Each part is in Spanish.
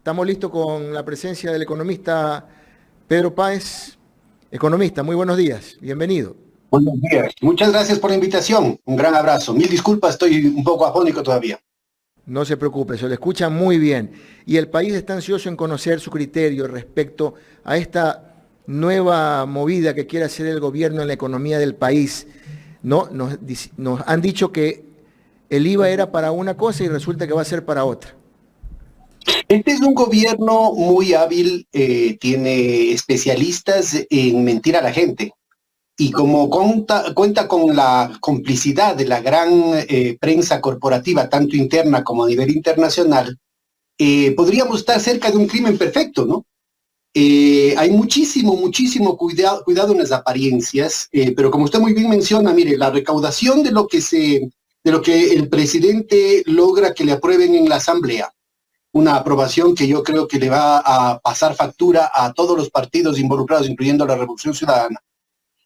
Estamos listos con la presencia del economista Pedro Páez. Economista, muy buenos días, bienvenido. Buenos días, muchas gracias por la invitación, un gran abrazo. Mil disculpas, estoy un poco afónico todavía. No se preocupe, se lo escucha muy bien. Y el país está ansioso en conocer su criterio respecto a esta nueva movida que quiere hacer el gobierno en la economía del país. No, nos han dicho que el IVA era para una cosa y resulta que va a ser para otra. Este es un gobierno muy hábil, tiene especialistas en mentir a la gente. Y como cuenta con la complicidad de la gran prensa corporativa, tanto interna como a nivel internacional, podríamos estar cerca de un crimen perfecto, ¿no? Hay muchísimo cuidado en las apariencias, pero como usted muy bien menciona, mire, la recaudación de lo que el presidente logra que le aprueben en la Asamblea, una aprobación que yo creo que le va a pasar factura a todos los partidos involucrados, incluyendo la Revolución Ciudadana.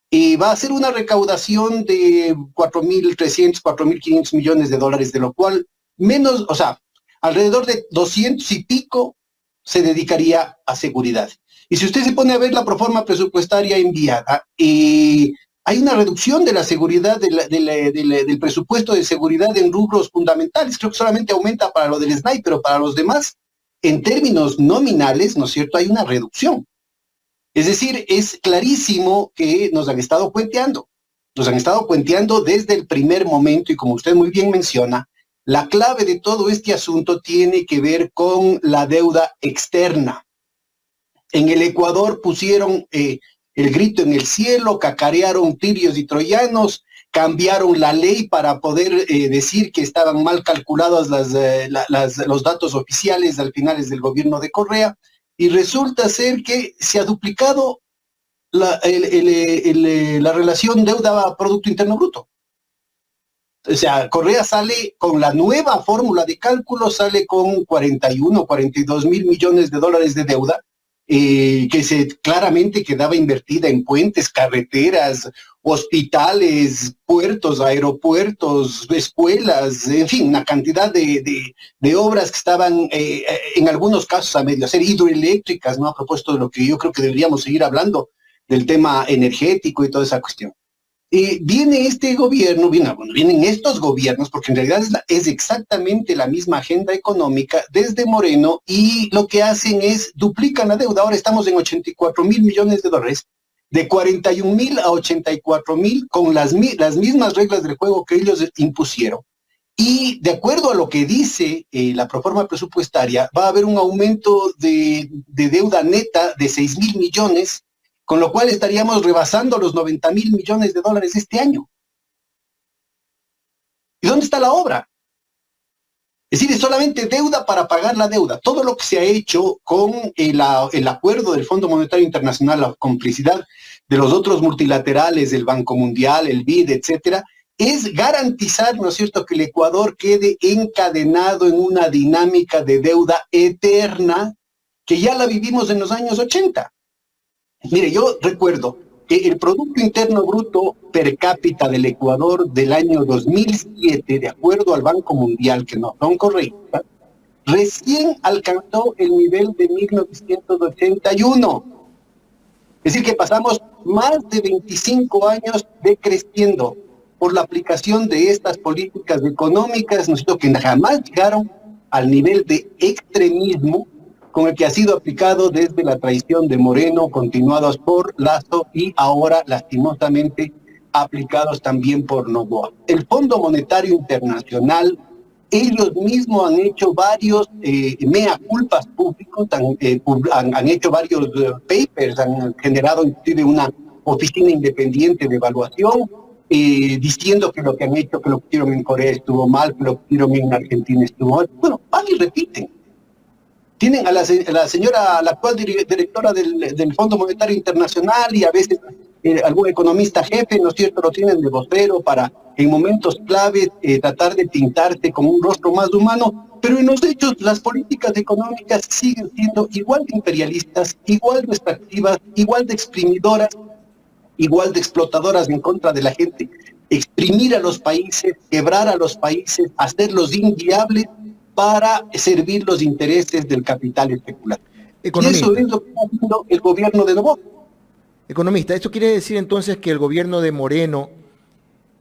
Y va a ser una recaudación de 4.300, 4.500 millones de dólares, de lo cual menos, o sea, alrededor de 200 y pico se dedicaría a seguridad. Y si usted se pone a ver la proforma presupuestaria enviada, hay una reducción de la seguridad, del presupuesto de seguridad en rubros fundamentales. Creo que solamente aumenta para lo del SNAI, pero para los demás, en términos nominales, ¿no es cierto?, hay una reducción. Es decir, es clarísimo que nos han estado cuenteando. Nos han estado cuenteando desde el primer momento y como usted muy bien menciona, la clave de todo este asunto tiene que ver con la deuda externa. En el Ecuador pusieron el grito en el cielo, cacarearon tirios y troyanos, cambiaron la ley para poder decir que estaban mal calculados los datos oficiales al finales del gobierno de Correa, y resulta ser que se ha duplicado la relación deuda-producto interno bruto. O sea, Correa sale con la nueva fórmula de cálculo, sale con 41, 42 mil millones de dólares de deuda, que claramente quedaba invertida en puentes, carreteras, hospitales, puertos, aeropuertos, escuelas, en fin, una cantidad de obras que estaban en algunos casos a medio hacer, hidroeléctricas, ¿no? A propósito de lo que yo creo que deberíamos seguir hablando del tema energético y toda esa cuestión. Viene este gobierno, vienen estos gobiernos, porque en realidad es exactamente la misma agenda económica desde Moreno, y lo que hacen es duplican la deuda. Ahora estamos en 84 mil millones de dólares, de 41 mil a 84 mil, con las mismas reglas del juego que ellos impusieron. Y de acuerdo a lo que dice la proforma presupuestaria, va a haber un aumento de deuda neta de 6 mil millones, con lo cual estaríamos rebasando los 90 mil millones de dólares este año. ¿Y dónde está la obra? Es decir, es solamente deuda para pagar la deuda. Todo lo que se ha hecho con el acuerdo del Fondo Monetario Internacional, la complicidad de los otros multilaterales, el Banco Mundial, el BID, etcétera, es garantizar, ¿no es cierto?, que el Ecuador quede encadenado en una dinámica de deuda eterna que ya la vivimos en los años 80. Mire, yo recuerdo que el Producto Interno Bruto per cápita del Ecuador del año 2007, de acuerdo al Banco Mundial, que no son correctas, recién alcanzó el nivel de 1981. Es decir, que pasamos más de 25 años decreciendo por la aplicación de estas políticas económicas, ¿no es cierto?, que jamás llegaron al nivel de extremismo con el que ha sido aplicado desde la traición de Moreno, continuados por Lazo y ahora, lastimosamente, aplicados también por Noboa. El Fondo Monetario Internacional, ellos mismos han hecho varios mea culpas públicos, han hecho varios papers, han generado inclusive una oficina independiente de evaluación, diciendo que lo que han hecho, que lo que hicieron en Corea estuvo mal, que lo que hicieron en Argentina estuvo mal. Bueno, van y repiten. Tienen a la señora, la actual directora del Fondo Monetario Internacional, y a veces algún economista jefe, ¿no es cierto?, lo tienen de vocero para en momentos claves tratar de pintarse como un rostro más humano, pero en los hechos las políticas económicas siguen siendo igual de imperialistas, igual de extractivas, igual de exprimidoras, igual de explotadoras en contra de la gente. Exprimir a los países, quebrar a los países, hacerlos inviables, para servir los intereses del capital especulativo. Y eso es lo que está haciendo el gobierno de Noboa. Economista, ¿esto quiere decir entonces que el gobierno de Moreno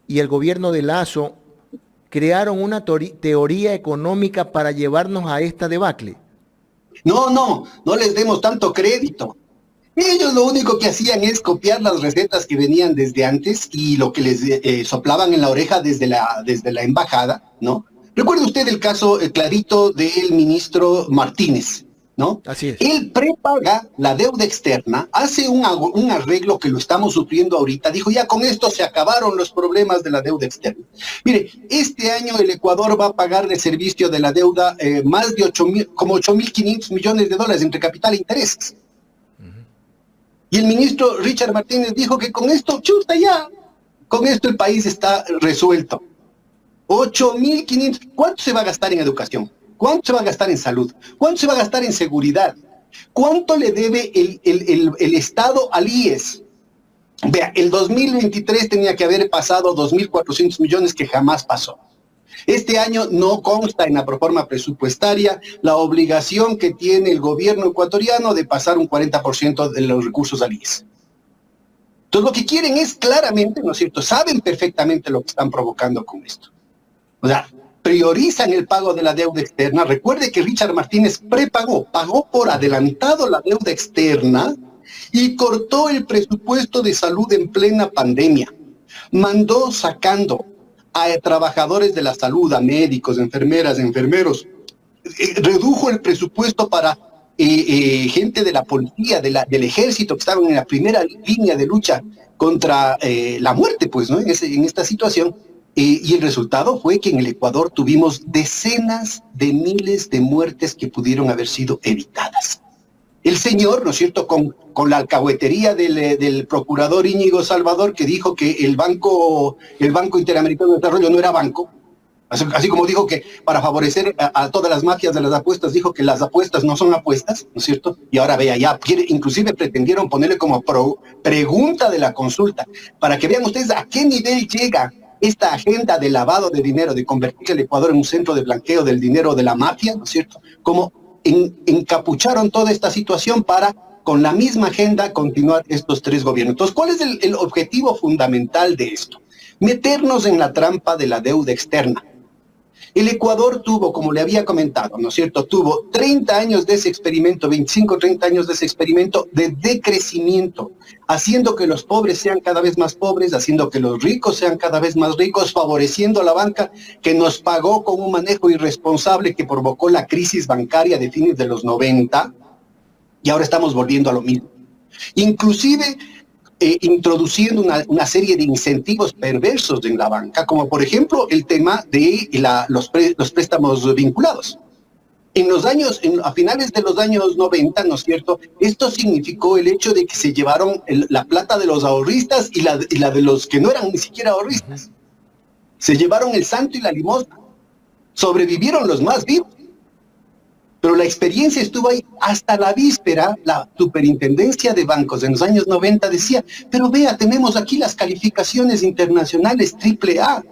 y el gobierno de Lasso crearon una teoría económica para llevarnos a esta debacle? No les demos tanto crédito. Ellos lo único que hacían es copiar las recetas que venían desde antes y lo que les soplaban en la oreja desde la embajada, ¿no? Recuerde usted el caso clarito del ministro Martínez, ¿no? Así es. Él prepaga la deuda externa, hace un arreglo que lo estamos sufriendo ahorita, dijo ya con esto se acabaron los problemas de la deuda externa. Mire, este año el Ecuador va a pagar de servicio de la deuda más de 8.500 millones de dólares entre capital e intereses. Y el ministro Richard Martínez dijo que con esto, chuta ya, con esto el país está resuelto. 8.500, ¿cuánto se va a gastar en educación? ¿Cuánto se va a gastar en salud? ¿Cuánto se va a gastar en seguridad? ¿Cuánto le debe el Estado al IES? Vea, el 2023 tenía que haber pasado 2.400 millones que jamás pasó. Este año no consta en la proforma presupuestaria la obligación que tiene el gobierno ecuatoriano de pasar un 40% de los recursos al IES. Entonces lo que quieren es claramente, ¿no es cierto? Saben perfectamente lo que están provocando con esto. O sea, priorizan el pago de la deuda externa. Recuerde que Richard Martínez pagó por adelantado la deuda externa y cortó el presupuesto de salud en plena pandemia. Mandó sacando a trabajadores de la salud, a médicos, enfermeras, enfermeros. Redujo el presupuesto para gente de la policía, del ejército, que estaban en la primera línea de lucha contra la muerte, pues, ¿no? En esta situación. Y el resultado fue que en el Ecuador tuvimos decenas de miles de muertes que pudieron haber sido evitadas. El señor, ¿no es cierto?, con la alcahuetería del procurador Íñigo Salvador, que dijo que el Banco Interamericano de Desarrollo no era banco, así como dijo que para favorecer a todas las mafias de las apuestas, dijo que las apuestas no son apuestas, ¿no es cierto? Y ahora vea, ya inclusive pretendieron ponerle como pregunta de la consulta, para que vean ustedes a qué nivel llega esta agenda de lavado de dinero, de convertir el Ecuador en un centro de blanqueo del dinero de la mafia, ¿no es cierto? Como encapucharon toda esta situación para, con la misma agenda, continuar estos tres gobiernos. Entonces, ¿cuál es el objetivo fundamental de esto? Meternos en la trampa de la deuda externa. El Ecuador tuvo, como le había comentado, ¿no es cierto?, tuvo 30 años de ese experimento, 25, 30 años de ese experimento de decrecimiento, haciendo que los pobres sean cada vez más pobres, haciendo que los ricos sean cada vez más ricos, favoreciendo a la banca que nos pagó con un manejo irresponsable que provocó la crisis bancaria de fines de los 90, y ahora estamos volviendo a lo mismo. Inclusive introduciendo una serie de incentivos perversos en la banca, como por ejemplo el tema de los préstamos vinculados. A finales de los años 90, ¿no es cierto?, esto significó el hecho de que se llevaron la plata de los ahorristas y la de los que no eran ni siquiera ahorristas. Se llevaron el santo y la limosna. Sobrevivieron los más vivos. Pero la experiencia estuvo ahí hasta la víspera. La superintendencia de bancos en los años 90 decía, pero vea, tenemos aquí las calificaciones internacionales AAA.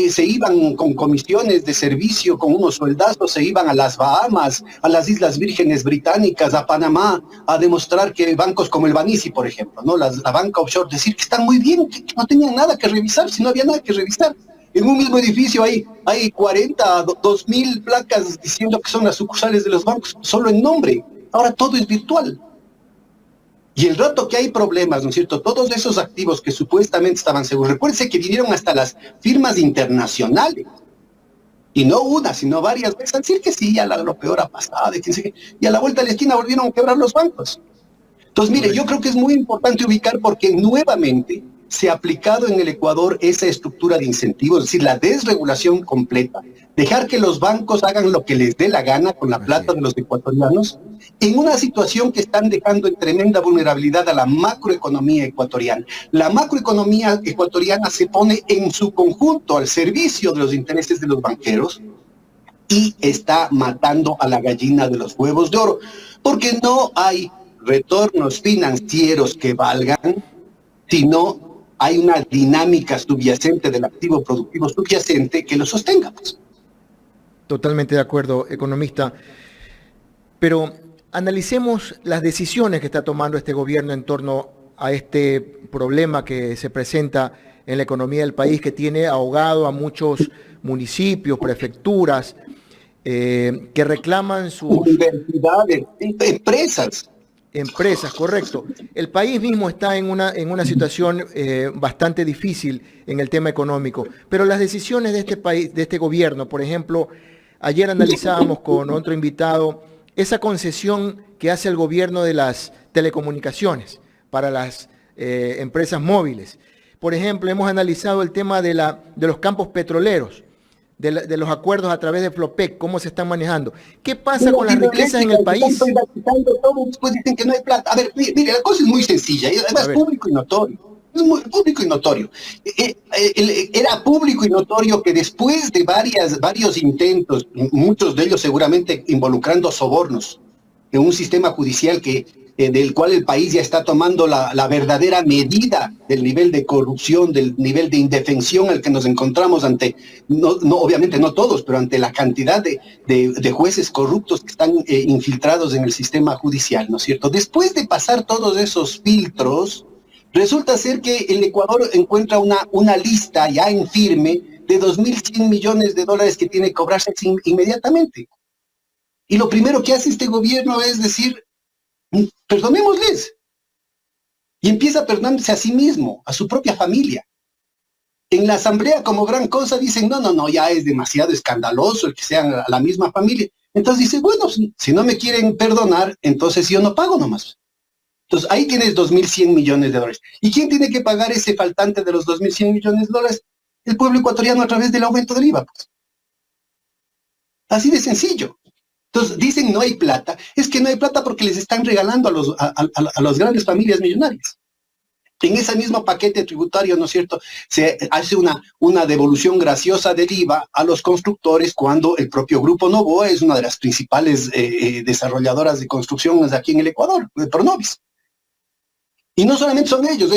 Se iban con comisiones de servicio, con unos sueldazos, se iban a las Bahamas, a las Islas Vírgenes Británicas, a Panamá, a demostrar que bancos como el Banisi, por ejemplo, ¿no?, la banca offshore, decir que están muy bien, que no tenían nada que revisar, si no había nada que revisar. En un mismo edificio hay 2.000 placas diciendo que son las sucursales de los bancos, solo en nombre. Ahora todo es virtual. Y el rato que hay problemas, ¿no es cierto?, todos esos activos que supuestamente estaban seguros, recuérdense que vinieron hasta las firmas internacionales, y no una, sino varias veces, a decir que sí, ya lo peor ha pasado, y a la vuelta de la esquina volvieron a quebrar los bancos. Entonces, mire, yo creo que es muy importante ubicar porque nuevamente se ha aplicado en el Ecuador esa estructura de incentivos, es decir, la desregulación completa, dejar que los bancos hagan lo que les dé la gana con la plata de los ecuatorianos, en una situación que están dejando en tremenda vulnerabilidad a la macroeconomía ecuatoriana. La macroeconomía ecuatoriana se pone en su conjunto al servicio de los intereses de los banqueros y está matando a la gallina de los huevos de oro, porque no hay retornos financieros que valgan, sino hay una dinámica subyacente del activo productivo subyacente que lo sostenga, pues. Totalmente de acuerdo, economista. Pero analicemos las decisiones que está tomando este gobierno en torno a este problema que se presenta en la economía del país, que tiene ahogado a muchos municipios, prefecturas, que reclaman sus Universidades, empresas. empresas, correcto. El país mismo está en una situación bastante difícil en el tema económico, pero las decisiones de este país, de este gobierno, por ejemplo, ayer analizábamos con otro invitado esa concesión que hace el gobierno de las telecomunicaciones para las empresas móviles. Por ejemplo, hemos analizado el tema de los campos petroleros, de los acuerdos a través de Flopec, cómo se están manejando. ¿Qué pasa con las riquezas en el país? Después dicen que no hay plata. A ver, mire, la cosa es muy sencilla y además público y notorio. Es muy público y notorio. Era público y notorio que después de varios intentos, muchos de ellos seguramente involucrando sobornos, en un sistema judicial del cual el país ya está tomando la verdadera medida del nivel de corrupción, del nivel de indefensión al que nos encontramos ante, obviamente no todos, pero ante la cantidad de jueces corruptos que están infiltrados en el sistema judicial, ¿no es cierto? Después de pasar todos esos filtros, resulta ser que el Ecuador encuentra una lista ya en firme de 2.100 millones de dólares que tiene que cobrarse inmediatamente. Y lo primero que hace este gobierno es decir, perdonémosles. Y empieza perdonándose a sí mismo, a su propia familia. En la asamblea como gran cosa dicen, no, ya es demasiado escandaloso el que sean la misma familia. Entonces dice, bueno, si no me quieren perdonar, entonces yo no pago nomás. Entonces ahí tienes 2.100 millones de dólares. ¿Y quién tiene que pagar ese faltante de los 2.100 millones de dólares? El pueblo ecuatoriano a través del aumento del IVA. Pues. Así de sencillo. Entonces dicen no hay plata, es que no hay plata porque les están regalando a las grandes familias millonarias. En ese mismo paquete tributario, ¿no es cierto?, se hace una devolución graciosa del IVA a los constructores cuando el propio Grupo Novoa es una de las principales desarrolladoras de construcciones aquí en el Ecuador, de Pronovis. Y no solamente son ellos,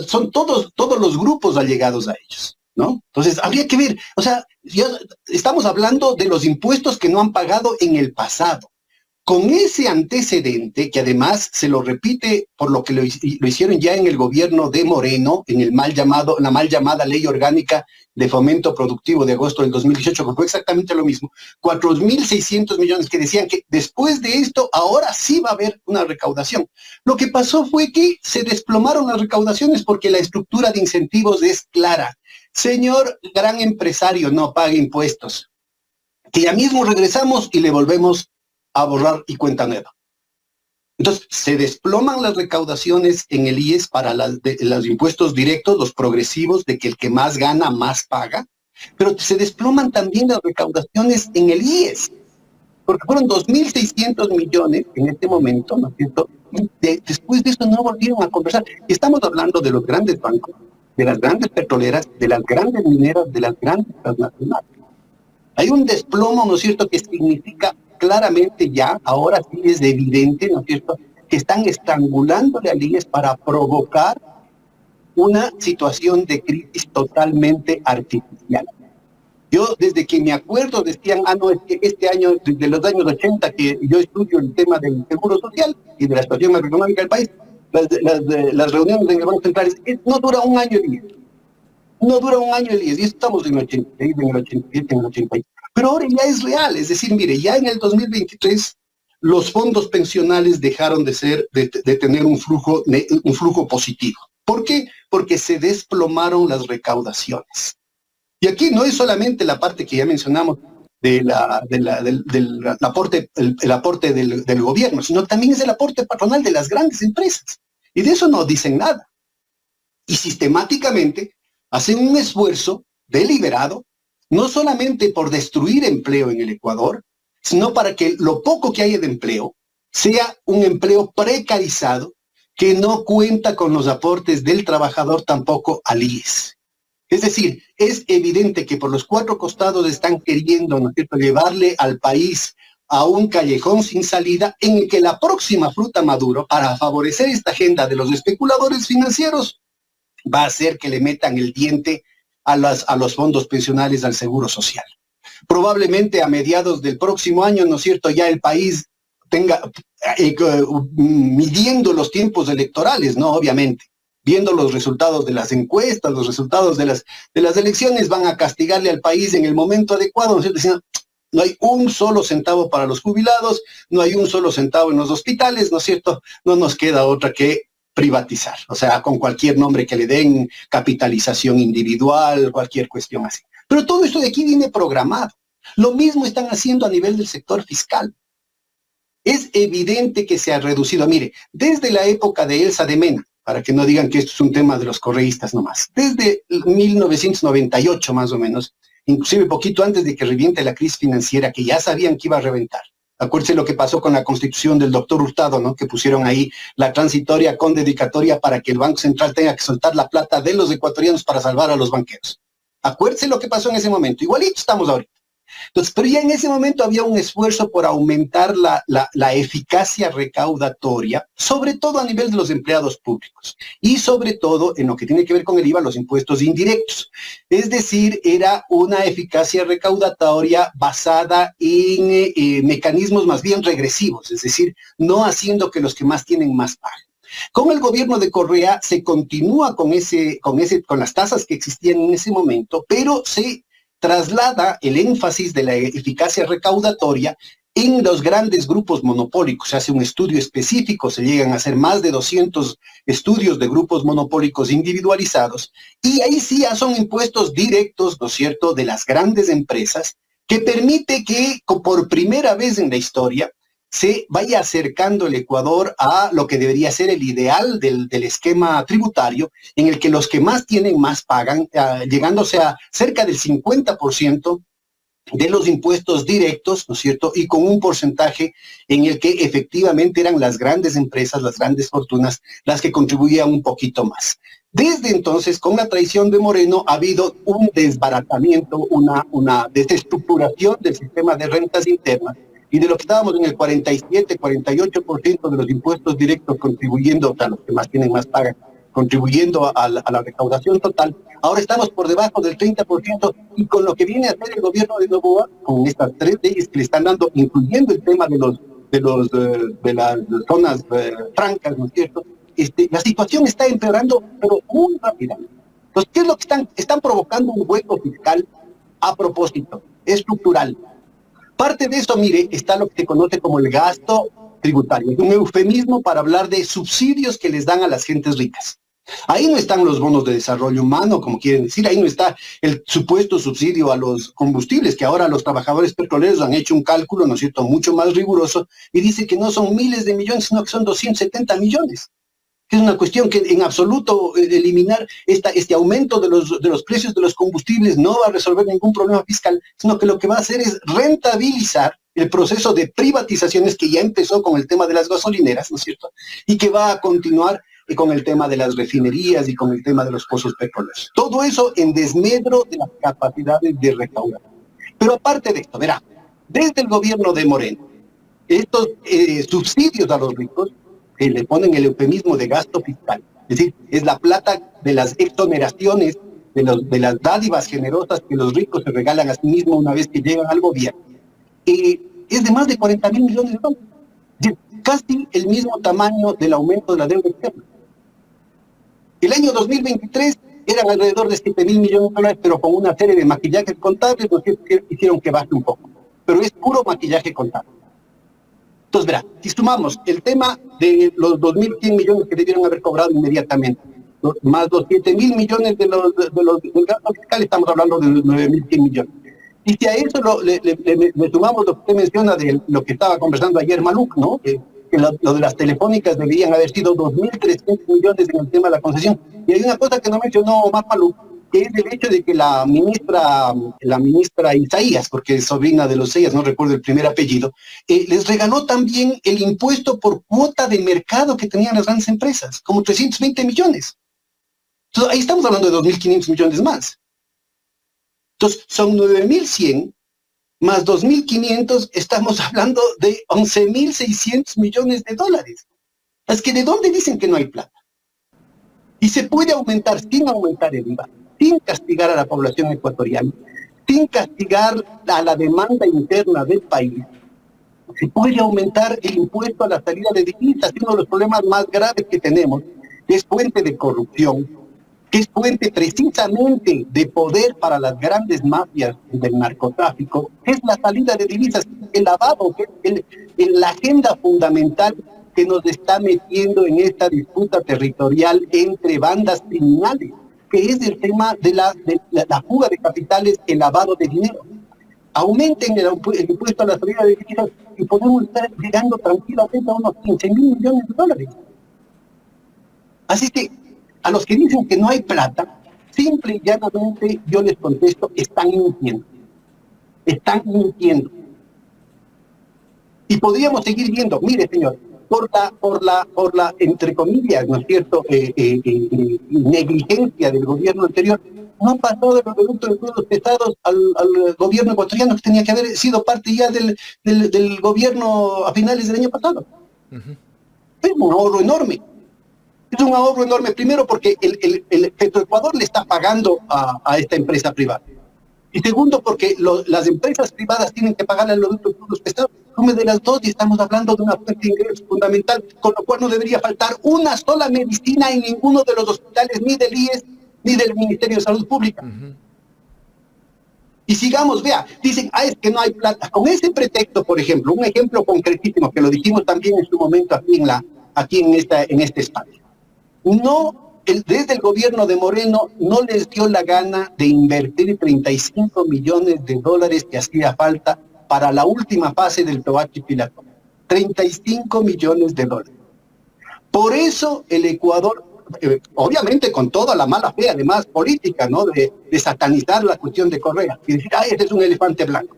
son todos los grupos allegados a ellos, ¿no? Entonces, habría que ver, o sea, estamos hablando de los impuestos que no han pagado en el pasado. Con ese antecedente, que además se lo repite por lo que lo hicieron ya en el gobierno de Moreno, en la mal llamada Ley Orgánica de Fomento Productivo de agosto del 2018, que fue exactamente lo mismo, 4.600 millones que decían que después de esto, ahora sí va a haber una recaudación. Lo que pasó fue que se desplomaron las recaudaciones porque la estructura de incentivos es clara. Señor gran empresario, no pague impuestos. Que ya mismo regresamos y le volvemos a borrar y cuenta nueva. Entonces, se desploman las recaudaciones en el IES para los impuestos directos, los progresivos, de que el que más gana, más paga, pero se desploman también las recaudaciones en el IES, porque fueron 2.600 millones en este momento, ¿no es cierto? Después de eso no volvieron a conversar. Estamos hablando de los grandes bancos, de las grandes petroleras, de las grandes mineras, de las grandes transnacionales. Hay un desplomo, ¿no es cierto?, que significa claramente ya, ahora sí es evidente, ¿no es cierto?, que están estrangulándole al IES para provocar una situación de crisis totalmente artificial. Yo, desde que me acuerdo, decían, no, es que este año, desde los años 80, que yo estudio el tema del seguro social y de la situación macroeconómica del país, las reuniones en el Banco Central, no dura un año el IES. No dura un año el IES, y estamos en el 86, en el 87, en el 88. Pero ahora ya es real, es decir, mire, ya en el 2023 los fondos pensionales dejaron de tener un flujo positivo. ¿Por qué? Porque se desplomaron las recaudaciones. Y aquí no es solamente la parte que ya mencionamos del aporte del gobierno, sino también es el aporte patronal de las grandes empresas. Y de eso no dicen nada. Y sistemáticamente hacen un esfuerzo deliberado, no solamente por destruir empleo en el Ecuador, sino para que lo poco que haya de empleo sea un empleo precarizado que no cuenta con los aportes del trabajador tampoco al IES. Es decir, es evidente que por los cuatro costados están queriendo, ¿no es cierto?, llevarle al país a un callejón sin salida en el que la próxima fruta maduro, para favorecer esta agenda de los especuladores financieros, va a hacer que le metan el diente a los fondos pensionales, al seguro social. Probablemente a mediados del próximo año, ¿no es cierto?, ya el país tenga, midiendo los tiempos electorales, ¿no? Obviamente, viendo los resultados de las encuestas, los resultados de las elecciones, van a castigarle al país en el momento adecuado, ¿no es cierto?, diciendo, no hay un solo centavo para los jubilados, no hay un solo centavo en los hospitales, ¿no es cierto? No nos queda otra que privatizar, o sea, con cualquier nombre que le den, capitalización individual, cualquier cuestión así. Pero todo esto de aquí viene programado. Lo mismo están haciendo a nivel del sector fiscal. Es evidente que se ha reducido, mire, desde la época de Elsa de Mena, para que no digan que esto es un tema de los correístas nomás, desde 1998 más o menos, inclusive poquito antes de que reviente la crisis financiera, que ya sabían que iba a reventar. Acuérdense lo que pasó con la constitución del doctor Hurtado, ¿no? Que pusieron ahí la transitoria con dedicatoria para que el Banco Central tenga que soltar la plata de los ecuatorianos para salvar a los banqueros. Acuérdense lo que pasó en ese momento. Igualito estamos ahorita. Entonces, pero ya en ese momento había un esfuerzo por aumentar la eficacia recaudatoria, sobre todo a nivel de los empleados públicos y sobre todo en lo que tiene que ver con el IVA, los impuestos indirectos. Es decir, era una eficacia recaudatoria basada en mecanismos más bien regresivos, es decir, no haciendo que los que más tienen más paguen. Con el gobierno de Correa se continúa con las tasas que existían en ese momento, pero se traslada el énfasis de la eficacia recaudatoria en los grandes grupos monopólicos. Se hace un estudio específico, se llegan a hacer más de 200 estudios de grupos monopólicos individualizados, y ahí sí ya son impuestos directos, ¿no es cierto?, de las grandes empresas, que permite que por primera vez en la historia se vaya acercando el Ecuador a lo que debería ser el ideal del esquema tributario, en el que los que más tienen más pagan, llegándose a cerca del 50% de los impuestos directos, ¿no es cierto?, y con un porcentaje en el que efectivamente eran las grandes empresas, las grandes fortunas, las que contribuían un poquito más. Desde entonces, con la traición de Moreno, ha habido un desbaratamiento, una desestructuración del sistema de rentas internas, y de lo que estábamos en el 47, 48% de los impuestos directos contribuyendo, o sea, los que más tienen más pagan, contribuyendo a la recaudación total, ahora estamos por debajo del 30%, y con lo que viene a hacer el gobierno de Noboa, con estas 3 leyes que le están dando, incluyendo el tema de las zonas francas, ¿no es cierto?, la situación está empeorando, pero muy rápidamente. Entonces, ¿qué es lo que están provocando? Un hueco fiscal a propósito, estructural. Parte de eso, mire, está lo que se conoce como el gasto tributario. Es un eufemismo para hablar de subsidios que les dan a las gentes ricas. Ahí no están los bonos de desarrollo humano, como quieren decir, ahí no está el supuesto subsidio a los combustibles, que ahora los trabajadores petroleros han hecho un cálculo, ¿no es cierto?, mucho más riguroso, y dice que no son miles de millones, sino que son 270 millones. Es una cuestión que en absoluto eliminar este aumento de los precios de los combustibles no va a resolver ningún problema fiscal, sino que lo que va a hacer es rentabilizar el proceso de privatizaciones que ya empezó con el tema de las gasolineras, ¿no es cierto?, y que va a continuar con el tema de las refinerías y con el tema de los pozos petroleros. Todo eso en desmedro de las capacidades de recaudar. Pero aparte de esto, verá, desde el gobierno de Moreno, estos subsidios a los ricos, le ponen el eufemismo de gasto fiscal, es decir, es la plata de las exoneraciones, de las dádivas generosas que los ricos se regalan a sí mismos una vez que llegan al gobierno, es de más de 40.000 millones de dólares, es decir, casi el mismo tamaño del aumento de la deuda externa. El año 2023 eran alrededor de 7.000 millones de dólares, pero con una serie de maquillajes contables, que hicieron que baje un poco, pero es puro maquillaje contable. Entonces, verá, si sumamos el tema de los 2.100 millones que debieron haber cobrado inmediatamente, más los 7.000 millones del gasto fiscal, estamos hablando de 9.100 millones. Y si a eso le sumamos lo que usted menciona de lo que estaba conversando ayer Maluk, ¿no?, que lo de las telefónicas deberían haber sido 2.300 millones en el tema de la concesión. Y hay una cosa que no mencionó Omar Maluk, que es el hecho de que la ministra Isaías, porque es sobrina de los Seyas, no recuerdo el primer apellido, les regaló también el impuesto por cuota de mercado que tenían las grandes empresas, como 320 millones. Entonces, ahí estamos hablando de 2.500 millones más. Entonces, son 9.100 más 2.500, estamos hablando de 11.600 millones de dólares. Es que ¿de dónde dicen que no hay plata? Y se puede aumentar sin aumentar el IVA, sin castigar a la población ecuatoriana, sin castigar a la demanda interna del país, se puede aumentar el impuesto a la salida de divisas, uno de los problemas más graves que tenemos, que es fuente de corrupción, que es fuente precisamente de poder para las grandes mafias del narcotráfico, que es la salida de divisas, el lavado, que es la agenda fundamental que nos está metiendo en esta disputa territorial entre bandas criminales, que es el tema de la fuga de capitales, el lavado de dinero. Aumenten el impuesto a la salida de divisas y podemos estar llegando tranquilamente a unos 15.000 millones de dólares. Así que a los que dicen que no hay plata, simple y llanamente yo les contesto, están mintiendo. Están mintiendo. Y podríamos seguir viendo, mire señor, por la entre comillas, ¿no es cierto?, negligencia del gobierno anterior, no han pasado de los productos de crudos pesados al gobierno ecuatoriano, que tenía que haber sido parte ya del gobierno a finales del año pasado. Es un ahorro enorme. Es un ahorro enorme, primero porque el Petroecuador le está pagando a esta empresa privada. Y segundo, porque las empresas privadas tienen que pagarle a los productos pesados. Come de las dos y estamos hablando de una fuente de ingresos fundamental, con lo cual no debería faltar una sola medicina en ninguno de los hospitales, ni del IES, ni del Ministerio de Salud Pública. Y sigamos, vea, dicen, es que no hay plata. Con ese pretexto, por ejemplo, un ejemplo concretísimo, que lo dijimos también en su momento aquí en este espacio. Desde el gobierno de Moreno no les dio la gana de invertir 35 millones de dólares que hacía falta para la última fase del Toachi-Pilatón. 35 millones de dólares. Por eso el Ecuador, obviamente con toda la mala fe, además política, ¿no?, de satanizar la cuestión de Correa y decir, este es un elefante blanco.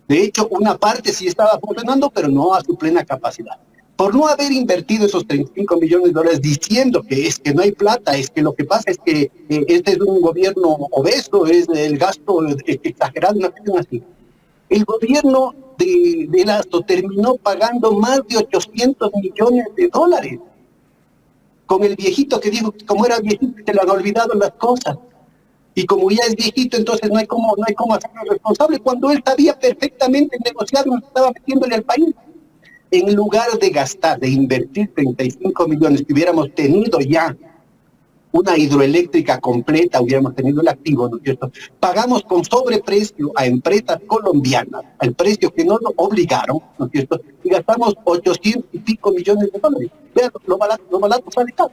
De hecho, una parte sí estaba funcionando, pero no a su plena capacidad. Por no haber invertido esos 35 millones de dólares diciendo que es que no hay plata, es que lo que pasa es que este es un gobierno obeso, es el gasto exagerado, una cuestión así. El gobierno de Lazo terminó pagando más de 800 millones de dólares. Con el viejito que dijo que como era viejito se le han olvidado las cosas. Y como ya es viejito, entonces no hay cómo hacerlo responsable, cuando él sabía perfectamente negociar lo que estaba metiéndole al país. En lugar de gastar, de invertir 35 millones, que hubiéramos tenido ya una hidroeléctrica completa, hubiéramos tenido el activo, ¿no es cierto? Pagamos con sobreprecio a empresas colombianas, al precio que nos obligaron, ¿no es cierto? Y gastamos 800 y pico millones de dólares. Vean, lo barato sale caro.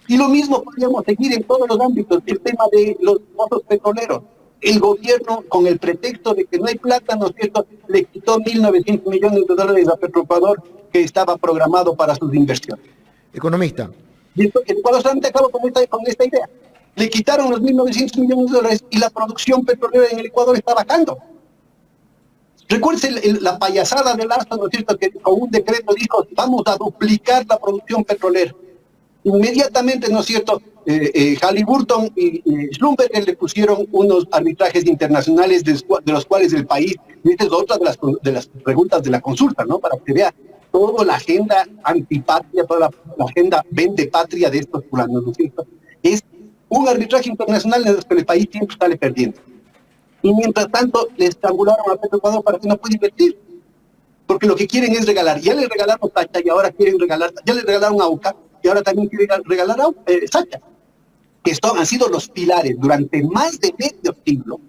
Y lo mismo podríamos seguir en todos los ámbitos, el tema de los pozos petroleros. El gobierno, con el pretexto de que no hay plata, ¿no es cierto?, le quitó 1.900 millones de dólares a Petroecuador, que estaba programado para sus inversiones. Economista. Y el Ecuador solamente acabó con esta idea. Le quitaron los 1.900 millones de dólares y la producción petrolera en el Ecuador está bajando. Recuerden la payasada de Lazo, ¿no es cierto?, que con un decreto dijo, vamos a duplicar la producción petrolera. Inmediatamente, ¿no es cierto?, Halliburton y Schlumberger le pusieron unos arbitrajes internacionales de los cuales el país, y esta es otra de las preguntas de la consulta, ¿no?, para que vea toda la agenda antipatria, toda la agenda vende patria de estos fulanos, ¿no es cierto? Es un arbitraje internacional en el que el país siempre sale perdiendo. Y mientras tanto, le estrangularon a Petroecuador para que no pueda invertir. Porque lo que quieren es regalar. Ya le regalaron Sacha y ahora quieren regalar, ya le regalaron a UCA y ahora también quieren regalar a Sacha. Que han sido los pilares durante más de medio siglo,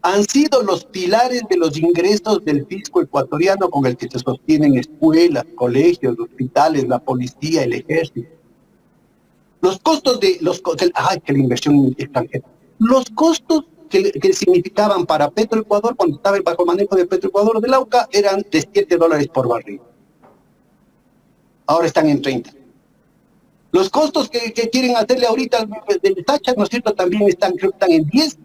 han sido los pilares de los ingresos del fisco ecuatoriano con el que se sostienen escuelas, colegios, hospitales, la policía, el ejército. Los costos que la inversión extranjera. Los costos que significaban para Petroecuador, cuando estaba bajo manejo de Petroecuador del AUCA, eran de $7 por barril. Ahora están en 30. Los costos que quieren hacerle ahorita del Sacha, ¿no es cierto?, también creo que están en 10.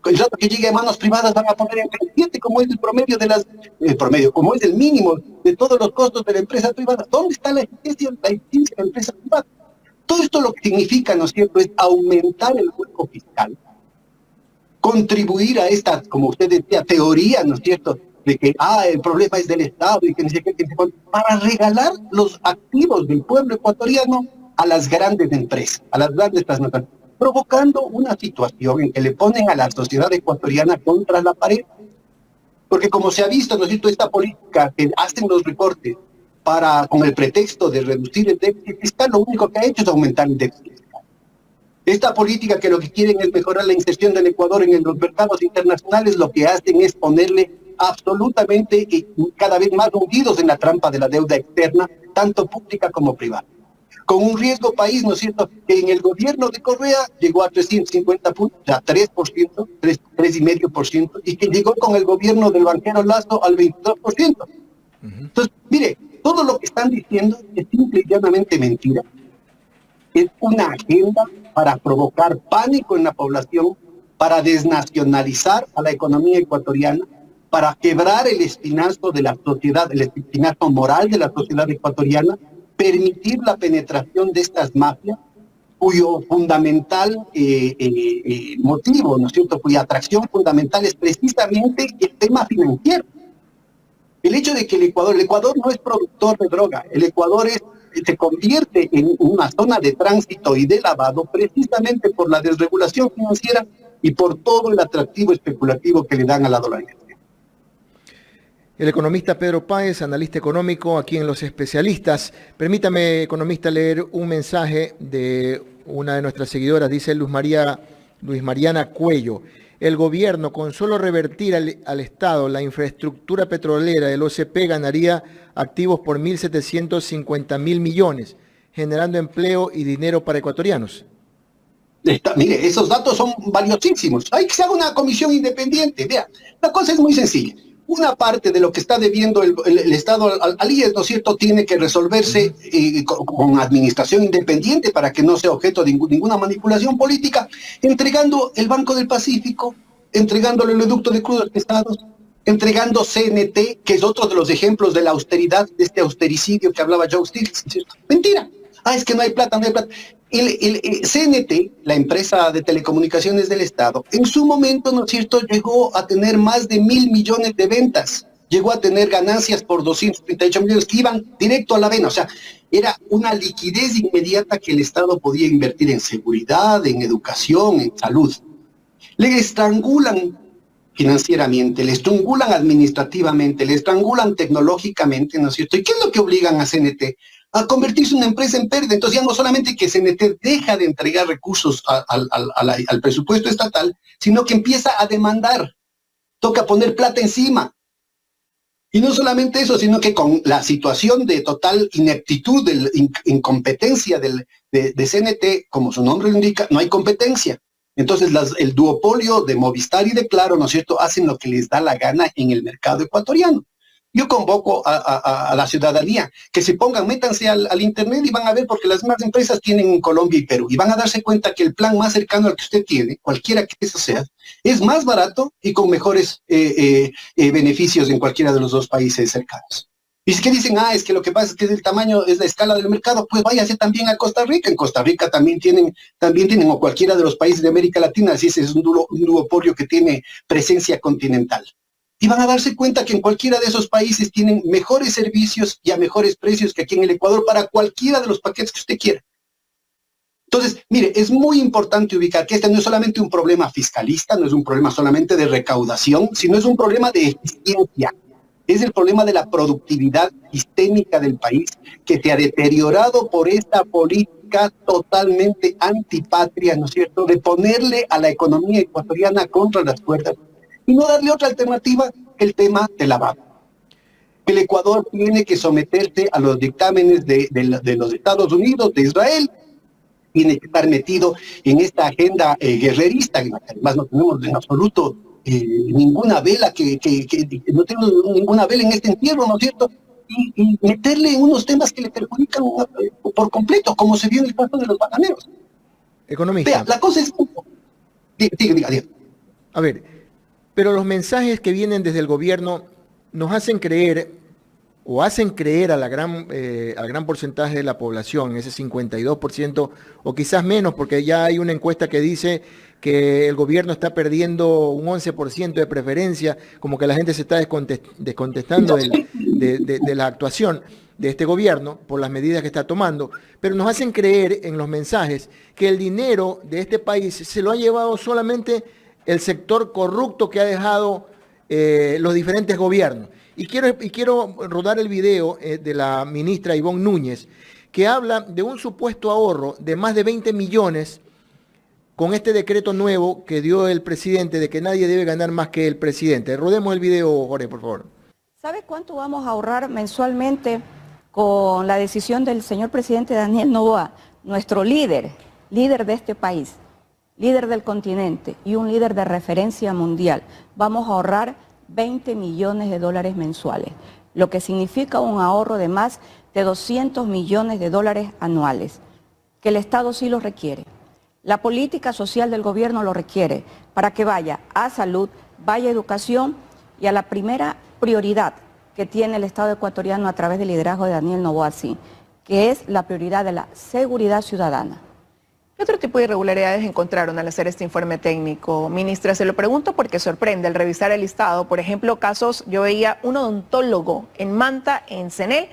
El rato que llegue a manos privadas van a poner en 27, como es el promedio como es el mínimo de todos los costos de la empresa privada. ¿Dónde está la eficiencia de la empresa privada? Todo esto lo que significa, ¿no es cierto?, es aumentar el hueco fiscal, contribuir a esta, como usted decía, teoría, ¿no es cierto?, de que el problema es del Estado y que ni siquiera para regalar los activos del pueblo ecuatoriano a las grandes empresas, a las grandes transnacionales. provocando una situación en que le ponen a la sociedad ecuatoriana contra la pared. Porque como se ha visto, ¿no es cierto?, esta política que hacen los recortes con el pretexto de reducir el déficit fiscal, lo único que ha hecho es aumentar el déficit fiscal. Esta política que lo que quieren es mejorar la inserción del Ecuador en los mercados internacionales, lo que hacen es ponerle absolutamente cada vez más hundidos en la trampa de la deuda externa, tanto pública como privada. Con un riesgo país, ¿no es cierto?, que en el gobierno de Correa llegó a 350 puntos, a 3%, 3,5%, y que llegó con el gobierno del banquero Lazo al 22%. Entonces, mire, todo lo que están diciendo es simple y llanamente mentira. Es una agenda para provocar pánico en la población, para desnacionalizar a la economía ecuatoriana, para quebrar el espinazo de la sociedad, el espinazo moral de la sociedad ecuatoriana, permitir la penetración de estas mafias, cuyo fundamental motivo, ¿no es cierto?, cuya atracción fundamental es precisamente el tema financiero. El hecho de que el Ecuador no es productor de droga, el Ecuador se convierte en una zona de tránsito y de lavado precisamente por la desregulación financiera y por todo el atractivo especulativo que le dan a la dolarización. El economista Pedro Páez, analista económico aquí en Los Especialistas. Permítame, economista, leer un mensaje de una de nuestras seguidoras, dice Luis Mariana Cuello. El gobierno, con solo revertir al Estado la infraestructura petrolera del OCP, ganaría activos por 1.750.000 millones, generando empleo y dinero para ecuatorianos. Mire, esos datos son valiosísimos. Hay que se haga una comisión independiente. Vea, la cosa es muy sencilla. Una parte de lo que está debiendo el Estado al IES, ¿no es cierto?, tiene que resolverse con administración independiente para que no sea objeto de ninguna manipulación política, entregando el Banco del Pacífico, entregando el oleoducto de crudos pesados, entregando CNT, que es otro de los ejemplos de la austeridad, de este austericidio que hablaba Joe Stiglitz, ¿cierto? Mentira. Es que no hay plata, no hay plata. El CNT, la empresa de telecomunicaciones del Estado, en su momento, ¿no es cierto?, llegó a tener más de 1.000 millones de ventas, llegó a tener ganancias por 238 millones que iban directo a la vena, o sea, era una liquidez inmediata que el Estado podía invertir en seguridad, en educación, en salud. Le estrangulan financieramente, le estrangulan administrativamente, le estrangulan tecnológicamente, ¿no es cierto? ¿Y qué es lo que obligan a CNT? A convertirse en una empresa en pérdida. Entonces ya no solamente que CNT deja de entregar recursos al presupuesto estatal, sino que empieza a demandar. Toca poner plata encima. Y no solamente eso, sino que con la situación de total ineptitud, de incompetencia de CNT, como su nombre lo indica, no hay competencia. Entonces el duopolio de Movistar y de Claro, ¿no es cierto?, hacen lo que les da la gana en el mercado ecuatoriano. Yo convoco a la ciudadanía que se pongan, métanse al internet y van a ver, porque las demás empresas tienen en Colombia y Perú, y van a darse cuenta que el plan más cercano al que usted tiene, cualquiera que eso sea, es más barato y con mejores beneficios en cualquiera de los dos países cercanos. Y es que dicen, es que lo que pasa es que es el tamaño, es la escala del mercado, pues váyase también a Costa Rica. En Costa Rica también tienen, o cualquiera de los países de América Latina, así es un duopolio que tiene presencia continental. Y van a darse cuenta que en cualquiera de esos países tienen mejores servicios y a mejores precios que aquí en el Ecuador para cualquiera de los paquetes que usted quiera. Entonces, mire, es muy importante ubicar que este no es solamente un problema fiscalista, no es un problema solamente de recaudación, sino es un problema de eficiencia. Es el problema de la productividad sistémica del país que se ha deteriorado por esta política totalmente antipatria, ¿no es cierto?, de ponerle a la economía ecuatoriana contra las cuerdas y no darle otra alternativa que el tema del lavado. El Ecuador tiene que someterse a los dictámenes de los Estados Unidos, de Israel, tiene que estar metido en esta agenda guerrerista, en la que además no tenemos en absoluto ninguna vela, no tenemos ninguna vela en este entierro, ¿no es cierto? Y meterle en unos temas que le perjudican por completo, como se vio en el caso de los bananeros. Economista. Vea, la cosa es... Diga. A ver, pero los mensajes que vienen desde el gobierno nos hacen creer, o hacen creer al gran porcentaje de la población, ese 52%, o quizás menos, porque ya hay una encuesta que dice que el gobierno está perdiendo un 11% de preferencia, como que la gente se está descontestando de la actuación. de este gobierno por las medidas que está tomando, pero nos hacen creer en los mensajes que el dinero de este país se lo ha llevado solamente el sector corrupto que ha dejado los diferentes gobiernos. Y quiero rodar el video de la ministra Ivonne Núñez, que habla de un supuesto ahorro de más de 20 millones con este decreto nuevo que dio el presidente de que nadie debe ganar más que el presidente. Rodemos el video, Jorge, por favor. ¿Sabe cuánto vamos a ahorrar mensualmente con la decisión del señor presidente Daniel Noboa, nuestro líder de este país, líder del continente y un líder de referencia mundial? Vamos a ahorrar 20 millones de dólares mensuales, lo que significa un ahorro de más de 200 millones de dólares anuales, que el Estado sí lo requiere. La política social del gobierno lo requiere para que vaya a salud, vaya a educación y a la primera prioridad que tiene el Estado ecuatoriano a través del liderazgo de Daniel Noboa, que es la prioridad de la seguridad ciudadana. ¿Qué otro tipo de irregularidades encontraron al hacer este informe técnico, ministra? Se lo pregunto porque sorprende al revisar el listado. Por ejemplo, casos, yo veía un odontólogo en Manta, en CENE,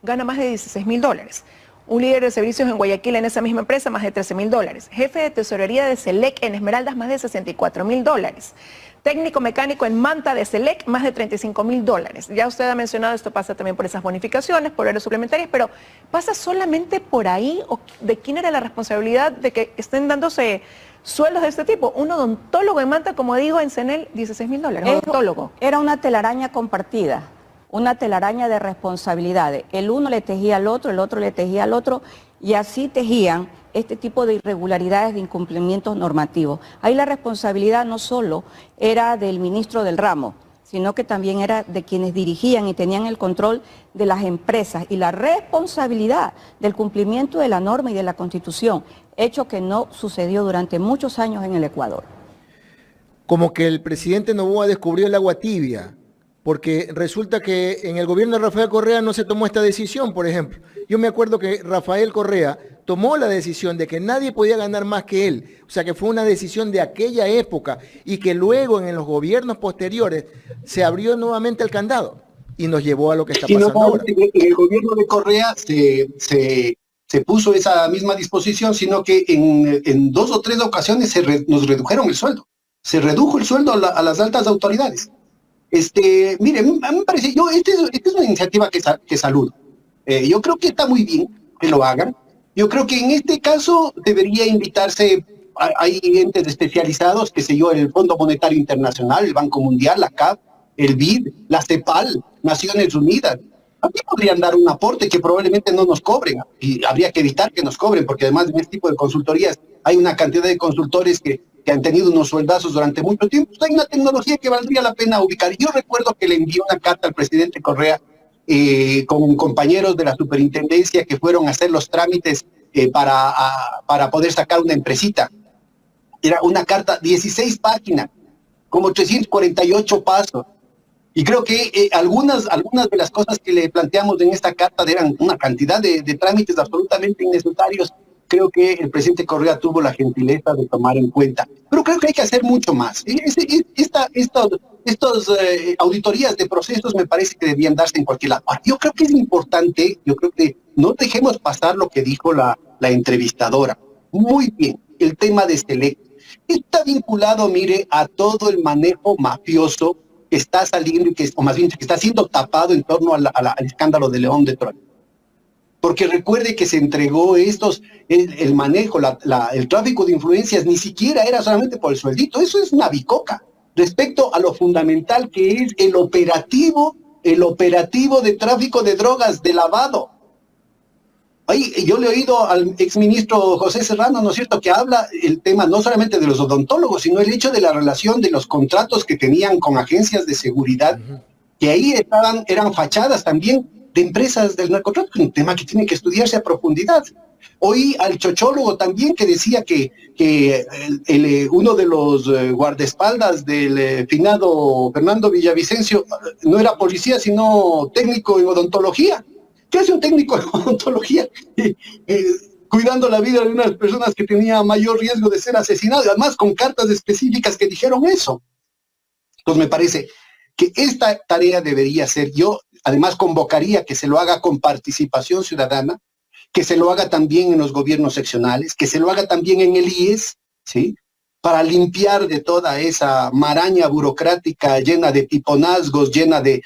gana más de 16.000 dólares. Un líder de servicios en Guayaquil en esa misma empresa, más de 13.000 dólares. Jefe de tesorería de SELEC en Esmeraldas, más de 64.000 dólares. Técnico mecánico en Manta de SELEC, más de 35.000 dólares. Ya usted ha mencionado, esto pasa también por esas bonificaciones, por horas suplementarias, pero ¿pasa solamente por ahí? ¿O de quién era la responsabilidad de que estén dándose sueldos de este tipo? Un odontólogo en Manta, como digo, en CENEL, 16.000 dólares. Odontólogo. Era una telaraña compartida, una telaraña de responsabilidades. El uno le tejía al otro, el otro le tejía al otro, y así tejían este tipo de irregularidades, de incumplimientos normativos. Ahí la responsabilidad no solo era del ministro del ramo, sino que también era de quienes dirigían y tenían el control de las empresas y la responsabilidad del cumplimiento de la norma y de la Constitución, hecho que no sucedió durante muchos años en el Ecuador. Como que el presidente Noboa descubrió el agua tibia, porque resulta que en el gobierno de Rafael Correa no se tomó esta decisión, por ejemplo. Yo me acuerdo que Rafael Correa tomó la decisión de que nadie podía ganar más que él, o sea que fue una decisión de aquella época y que luego en los gobiernos posteriores se abrió nuevamente el candado y nos llevó a lo que está pasando ahora. En el gobierno de Correa se puso esa misma disposición, sino que en 2 o 3 ocasiones nos redujeron el sueldo. Se redujo el sueldo a las altas autoridades. Mire, a mí me parece, esta es una iniciativa que saludo. Yo creo que está muy bien que lo hagan. Yo creo que en este caso debería invitarse, hay entes especializados, qué sé yo, el Fondo Monetario Internacional, el Banco Mundial, la CAF, el BID, la CEPAL, Naciones Unidas. Aquí podrían dar un aporte que probablemente no nos cobren, y habría que evitar que nos cobren, porque además en este tipo de consultorías hay una cantidad de consultores que han tenido unos sueldazos durante mucho tiempo. Hay una tecnología que valdría la pena ubicar. Yo recuerdo que le envió una carta al presidente Correa con compañeros de la superintendencia que fueron a hacer los trámites para poder sacar una empresita. Era una carta, 16 páginas, como 348 pasos. Y creo que algunas de las cosas que le planteamos en esta carta eran una cantidad de trámites absolutamente innecesarios. Creo que el presidente Correa tuvo la gentileza de tomar en cuenta. Pero creo que hay que hacer mucho más. Estas auditorías de procesos me parece que debían darse en cualquier lado. Yo creo que es importante, yo creo que no dejemos pasar lo que dijo la entrevistadora. Muy bien, el tema de SELEC está vinculado, mire, a todo el manejo mafioso que está saliendo y o más bien que está siendo tapado en torno al escándalo de León de Troya. Porque recuerde que se entregó el manejo, el tráfico de influencias, ni siquiera era solamente por el sueldito, eso es una bicoca, respecto a lo fundamental que es el operativo de tráfico de drogas, de lavado. Ahí, yo le he oído al exministro José Serrano, ¿no es cierto?, que habla el tema no solamente de los odontólogos, sino el hecho de la relación de los contratos que tenían con agencias de seguridad, que ahí eran fachadas también de empresas del narcotráfico, un tema que tiene que estudiarse a profundidad. Oí al chochólogo también que decía que uno de los guardaespaldas del finado Fernando Villavicencio no era policía, sino técnico en odontología. ¿Qué hace un técnico en odontología cuidando la vida de unas personas que tenían mayor riesgo de ser asesinadas? Además, con cartas específicas que dijeron eso. Entonces, me parece que esta tarea debería ser, yo además convocaría que se lo haga con participación ciudadana, que se lo haga también en los gobiernos seccionales, que se lo haga también en el IES, ¿sí? Para limpiar de toda esa maraña burocrática llena de piponazgos, llena de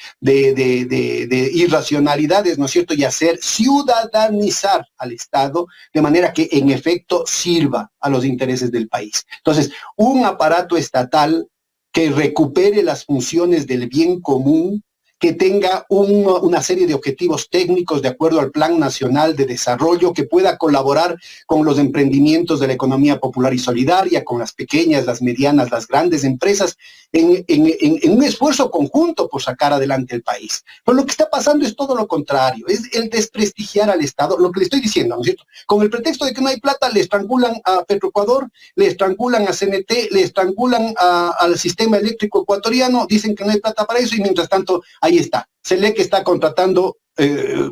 irracionalidades, ¿no es cierto? Y hacer ciudadanizar al Estado de manera que en efecto sirva a los intereses del país. Entonces, un aparato estatal que recupere las funciones del bien común, que tenga una serie de objetivos técnicos de acuerdo al Plan Nacional de Desarrollo, que pueda colaborar con los emprendimientos de la economía popular y solidaria, con las pequeñas, las medianas, las grandes empresas, en un esfuerzo conjunto por sacar adelante el país. Pero lo que está pasando es todo lo contrario, es el desprestigiar al Estado, lo que le estoy diciendo, ¿no es cierto? Con el pretexto de que no hay plata, le estrangulan a Petroecuador, le estrangulan a CNT, le estrangulan al sistema eléctrico ecuatoriano, dicen que no hay plata para eso y mientras tanto ahí está. SELEC está contratando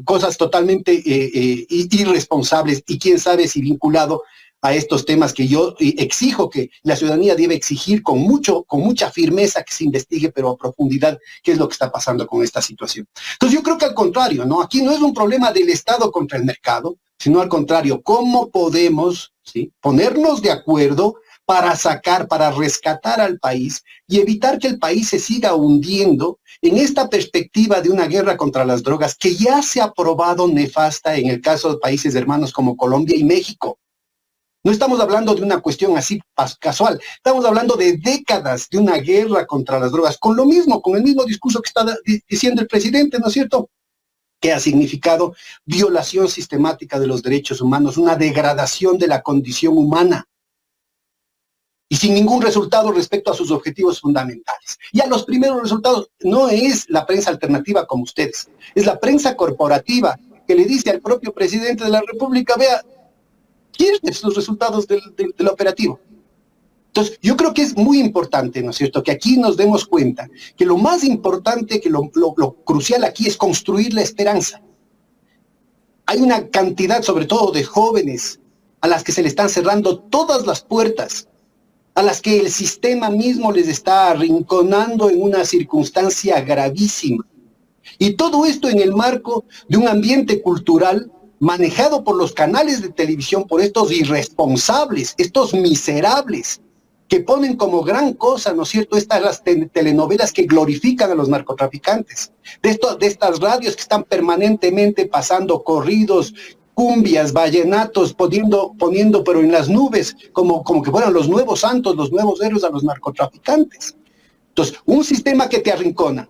cosas totalmente irresponsables y quién sabe si vinculado a estos temas que yo exijo que la ciudadanía debe exigir con mucha firmeza que se investigue, pero a profundidad, qué es lo que está pasando con esta situación. Entonces yo creo que al contrario, ¿no? Aquí no es un problema del Estado contra el mercado, sino al contrario, ¿cómo podemos, ¿sí?, ponernos de acuerdo para rescatar al país y evitar que el país se siga hundiendo en esta perspectiva de una guerra contra las drogas que ya se ha probado nefasta en el caso de países hermanos como Colombia y México? No estamos hablando de una cuestión así casual, estamos hablando de décadas de una guerra contra las drogas, con el mismo discurso que está diciendo el presidente, ¿no es cierto?, que ha significado violación sistemática de los derechos humanos, una degradación de la condición humana, y sin ningún resultado respecto a sus objetivos fundamentales. Ya los primeros resultados no es la prensa alternativa como ustedes, es la prensa corporativa que le dice al propio presidente de la República, vea, ¿quieren los resultados del operativo? Entonces, yo creo que es muy importante, ¿no es cierto?, que aquí nos demos cuenta que lo más importante, que lo crucial aquí es construir la esperanza. Hay una cantidad, sobre todo de jóvenes, a las que se le están cerrando todas las puertas, a las que el sistema mismo les está arrinconando en una circunstancia gravísima. Y todo esto en el marco de un ambiente cultural manejado por los canales de televisión, por estos irresponsables, estos miserables, que ponen como gran cosa, ¿no es cierto?, las telenovelas que glorifican a los narcotraficantes, de estas radios que están permanentemente pasando corridos, cumbias, vallenatos, poniendo pero en las nubes, como que fueran los nuevos santos, los nuevos héroes a los narcotraficantes. Entonces, un sistema que te arrincona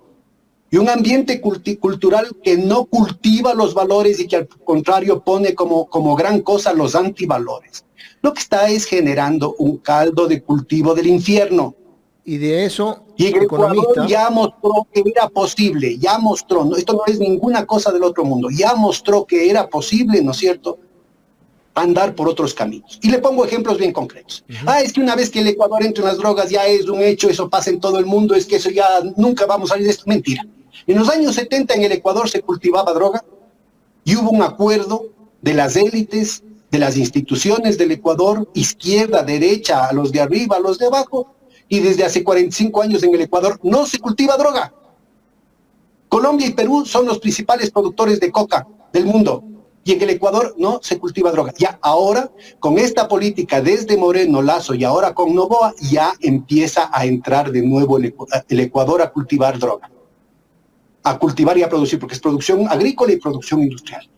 y un ambiente cultural que no cultiva los valores y que al contrario pone como gran cosa los antivalores. Lo que está es generando un caldo de cultivo del infierno. Y de eso, y el Ecuador ya mostró que era posible, ya mostró, ¿no? Esto no es ninguna cosa del otro mundo, ya mostró que era posible, ¿no es cierto?, andar por otros caminos. Y le pongo ejemplos bien concretos. Es que una vez que el Ecuador entra en las drogas ya es un hecho, eso pasa en todo el mundo, es que eso ya nunca vamos a salir de esto. Mentira. En los años 70 en el Ecuador se cultivaba droga y hubo un acuerdo de las élites, de las instituciones del Ecuador, izquierda, derecha, a los de arriba, a los de abajo, y desde hace 45 años en el Ecuador no se cultiva droga. Colombia y Perú son los principales productores de coca del mundo, y en el Ecuador no se cultiva droga. Ya ahora, con esta política desde Moreno, Lasso y ahora con Noboa, ya empieza a entrar de nuevo el Ecuador a cultivar droga. A cultivar y a producir, porque es producción agrícola y producción industrial.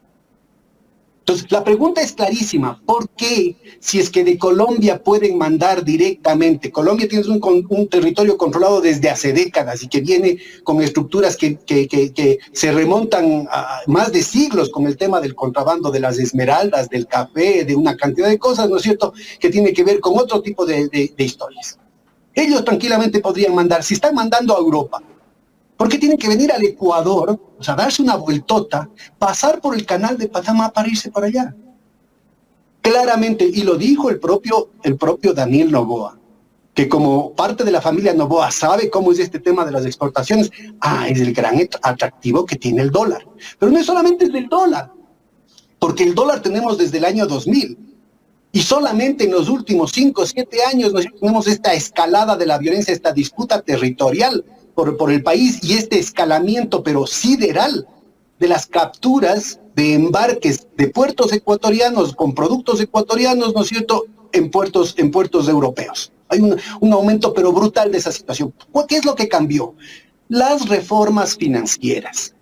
Entonces, la pregunta es clarísima. ¿Por qué, si es que de Colombia pueden mandar directamente? Colombia tiene un territorio controlado desde hace décadas y que viene con estructuras que se remontan a más de siglos con el tema del contrabando de las esmeraldas, del café, de una cantidad de cosas, ¿no es cierto?, que tiene que ver con otro tipo de historias. Ellos tranquilamente podrían mandar, si están mandando a Europa, ¿por qué tienen que venir al Ecuador, o sea, darse una vueltota, pasar por el canal de Panamá para irse para allá? Claramente, y lo dijo el propio Daniel Noboa, que como parte de la familia Noboa sabe cómo es este tema de las exportaciones, es el gran atractivo que tiene el dólar. Pero no es solamente el del dólar, porque el dólar tenemos desde el año 2000, y solamente en los últimos 5 o 7 años tenemos esta escalada de la violencia, esta disputa territorial, por el país y este escalamiento, pero sideral, de las capturas de embarques de puertos ecuatorianos con productos ecuatorianos, ¿no es cierto?, en puertos europeos. Hay un aumento pero brutal de esa situación. ¿Qué es lo que cambió? Las reformas financieras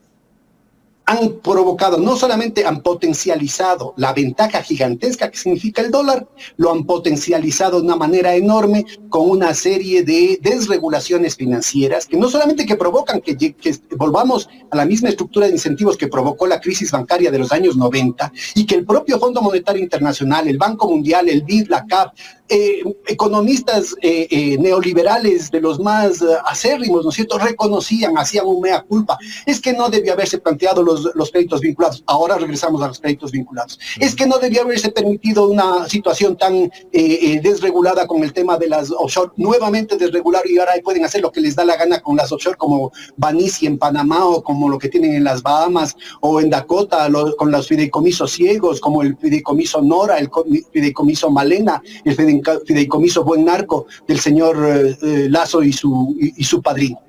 han provocado, no solamente han potencializado la ventaja gigantesca que significa el dólar, lo han potencializado de una manera enorme con una serie de desregulaciones financieras que no solamente que provocan que volvamos a la misma estructura de incentivos que provocó la crisis bancaria de los años 90 y que el propio Fondo Monetario Internacional, el Banco Mundial, el BID, la CAP, economistas neoliberales de los más acérrimos, ¿no es cierto?, reconocían, hacían un mea culpa. Es que no debió haberse planteado los créditos vinculados. Ahora regresamos a los créditos vinculados. Es que no debió haberse permitido una situación tan desregulada con el tema de las offshore, nuevamente desregular, y ahora pueden hacer lo que les da la gana con las offshore, como Banisi en Panamá, o como lo que tienen en las Bahamas, o en Dakota, con los fideicomisos ciegos, como el fideicomiso Nora, el fideicomiso Malena, el fideicomiso Buen Narco del señor Lazo y su padrino.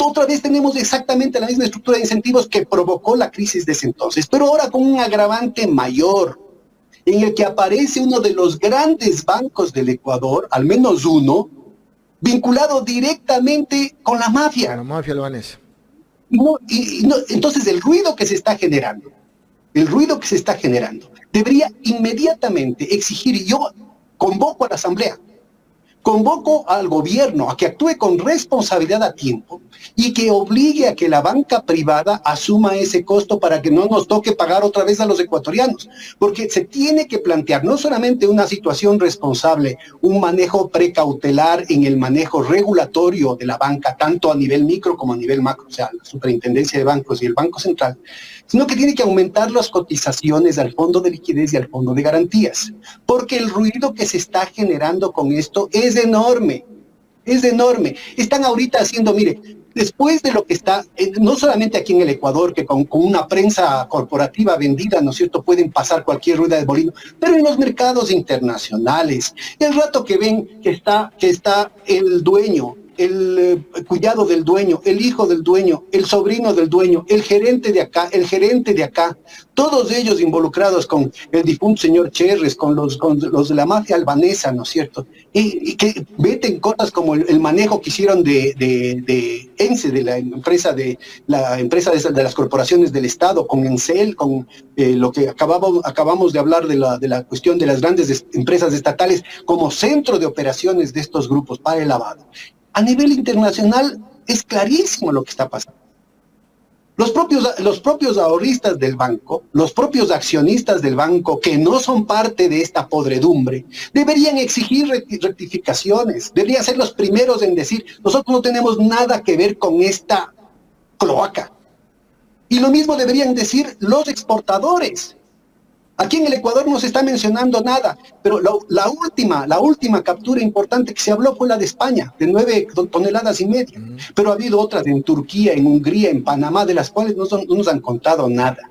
Otra vez tenemos exactamente la misma estructura de incentivos que provocó la crisis de ese entonces, pero ahora con un agravante mayor, en el que aparece uno de los grandes bancos del Ecuador, al menos uno, vinculado directamente con la mafia. Con la mafia albanesa. Entonces el ruido que se está generando, debería inmediatamente exigir, y yo convoco a la Asamblea, convoco al gobierno a que actúe con responsabilidad a tiempo y que obligue a que la banca privada asuma ese costo para que no nos toque pagar otra vez a los ecuatorianos. Porque se tiene que plantear no solamente una situación responsable, un manejo precautelar en el manejo regulatorio de la banca, tanto a nivel micro como a nivel macro, o sea, la Superintendencia de Bancos y el Banco Central, sino que tiene que aumentar las cotizaciones al Fondo de Liquidez y al Fondo de Garantías. Porque el ruido que se está generando con esto es enorme, es enorme. Están ahorita haciendo, mire, después de lo que está, no solamente aquí en el Ecuador, que con una prensa corporativa vendida, ¿no es cierto?, pueden pasar cualquier rueda de molino, pero en los mercados internacionales, el rato que ven que está el dueño, el cuñado del dueño, el hijo del dueño, el sobrino del dueño, el gerente de acá, todos ellos involucrados con el difunto señor Cherres, con los de la mafia albanesa, ¿no es cierto? Y que meten cosas como el manejo que hicieron de ENSE, de la empresa de las corporaciones del Estado, con ENCEL, con lo que acabamos de hablar de la cuestión de las grandes empresas estatales como centro de operaciones de estos grupos para el lavado. A nivel internacional es clarísimo lo que está pasando. Los propios ahorristas del banco, los propios accionistas del banco, que no son parte de esta podredumbre, deberían exigir rectificaciones, deberían ser los primeros en decir, nosotros no tenemos nada que ver con esta cloaca. Y lo mismo deberían decir los exportadores. Aquí en el Ecuador no se está mencionando nada, pero la última captura importante que se habló fue la de España, de 9,5 toneladas. Pero ha habido otras en Turquía, en Hungría, en Panamá, de las cuales no nos han contado nada.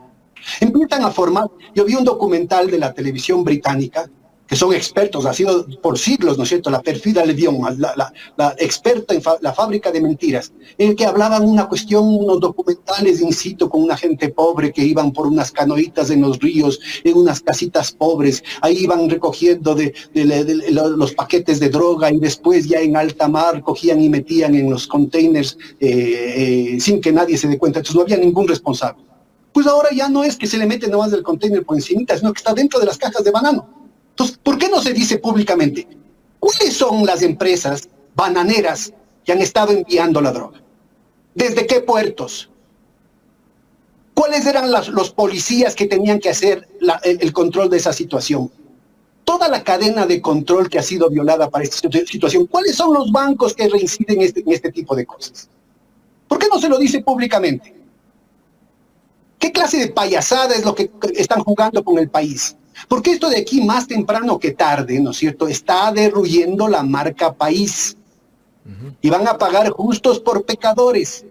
Empiezan a formar, yo vi un documental de la televisión británica, que son expertos, ha sido por siglos, ¿no es cierto?, la perfida Levión, la experta en la fábrica de mentiras, en el que hablaban unos documentales in situ con una gente pobre que iban por unas canoitas en los ríos, en unas casitas pobres, ahí iban recogiendo los paquetes de droga y después ya en alta mar cogían y metían en los containers sin que nadie se dé cuenta, entonces no había ningún responsable. Pues ahora ya no es que se le mete nomás del container por encimita, sino que está dentro de las cajas de banano. Entonces, ¿por qué no se dice públicamente cuáles son las empresas bananeras que han estado enviando la droga? ¿Desde qué puertos? ¿Cuáles eran los policías que tenían que hacer el control de esa situación? Toda la cadena de control que ha sido violada para esta situación. ¿Cuáles son los bancos que reinciden en este tipo de cosas? ¿Por qué no se lo dice públicamente? ¿Qué clase de payasada es lo que están jugando con el país? Porque esto de aquí, más temprano que tarde, ¿no es cierto?, está derruyendo la marca país. Y van a pagar justos por pecadores.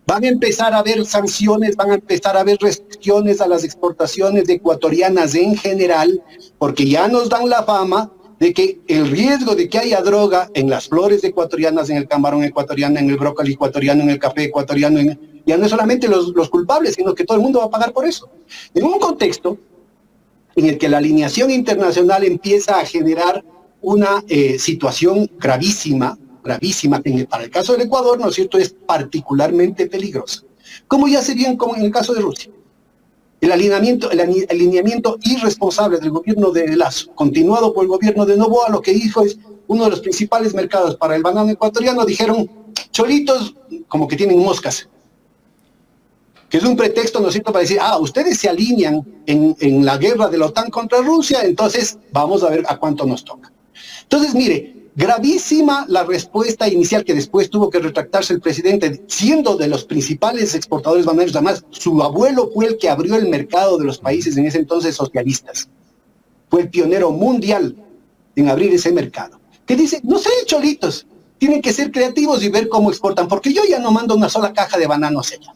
Van a empezar a haber sanciones, van a empezar a haber restricciones a las exportaciones ecuatorianas en general, porque ya nos dan la fama de que el riesgo de que haya droga en las flores ecuatorianas, en el camarón ecuatoriano, en el brócoli ecuatoriano, en el café ecuatoriano, ya no es solamente los culpables, sino que todo el mundo va a pagar por eso. En un contexto en el que la alineación internacional empieza a generar una situación gravísima, que para el caso del Ecuador, ¿no es cierto?, es particularmente peligrosa. Como ya se vio como en el caso de Rusia. El alineamiento irresponsable del gobierno de Lasso, continuado por el gobierno de Noboa, lo que hizo es uno de los principales mercados para el banano ecuatoriano, dijeron, cholitos, como que tienen moscas. Que es un pretexto, ¿no es cierto?, para decir, ustedes se alinean en la guerra de la OTAN contra Rusia, entonces vamos a ver a cuánto nos toca. Entonces, mire, gravísima la respuesta inicial que después tuvo que retractarse el presidente, siendo de los principales exportadores bananeros. Además, su abuelo fue el que abrió el mercado de los países en ese entonces socialistas. Fue el pionero mundial en abrir ese mercado. Que dice, no sé, cholitos, tienen que ser creativos y ver cómo exportan, porque yo ya no mando una sola caja de bananos allá.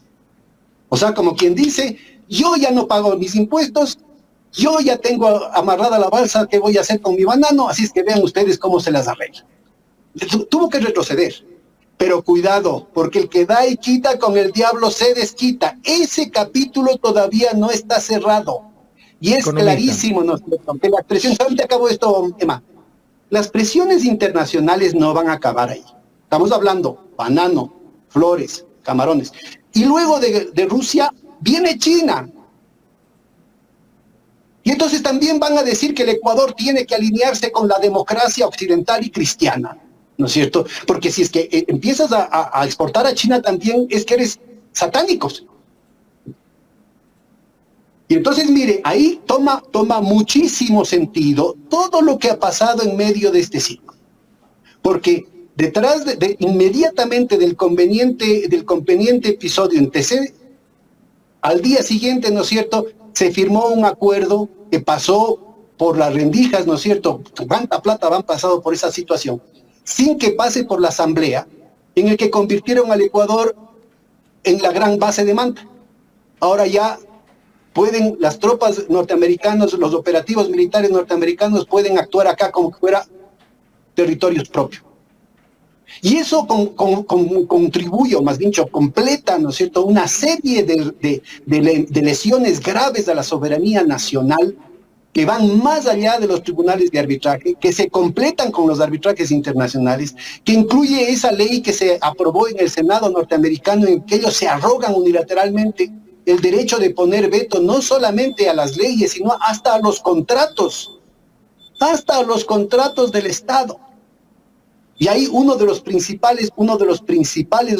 O sea, como quien dice, yo ya no pago mis impuestos, yo ya tengo amarrada la balsa, ¿qué voy a hacer con mi banano? Así es que vean ustedes cómo se las arregla. Tuvo que retroceder, pero cuidado, porque el que da y quita con el diablo se desquita. Ese capítulo todavía no está cerrado. Y es clarísimo, ¿no? Que la presión, solamente acabo esto, Emma. Las presiones internacionales no van a acabar ahí. Estamos hablando banano, flores, camarones. Y luego de Rusia viene China. Y entonces también van a decir que el Ecuador tiene que alinearse con la democracia occidental y cristiana, ¿no es cierto? Porque si es que empiezas a exportar a China también es que eres satánicos. Y entonces, mire, ahí toma muchísimo sentido todo lo que ha pasado en medio de este ciclo. Porque detrás inmediatamente del conveniente episodio en TC, al día siguiente, ¿no es cierto?, se firmó un acuerdo que pasó por las rendijas, ¿no es cierto?, cuánta plata han pasado por esa situación, sin que pase por la asamblea, en el que convirtieron al Ecuador en la gran base de Manta. Ahora ya pueden las tropas norteamericanas, los operativos militares norteamericanos pueden actuar acá como que fuera territorios propios. Y eso contribuye, o más bien completa, ¿no es cierto?, una serie de lesiones graves a la soberanía nacional que van más allá de los tribunales de arbitraje, que se completan con los arbitrajes internacionales, que incluye esa ley que se aprobó en el Senado norteamericano, en que ellos se arrogan unilateralmente el derecho de poner veto no solamente a las leyes, sino hasta a los contratos del Estado. Y ahí uno de los principales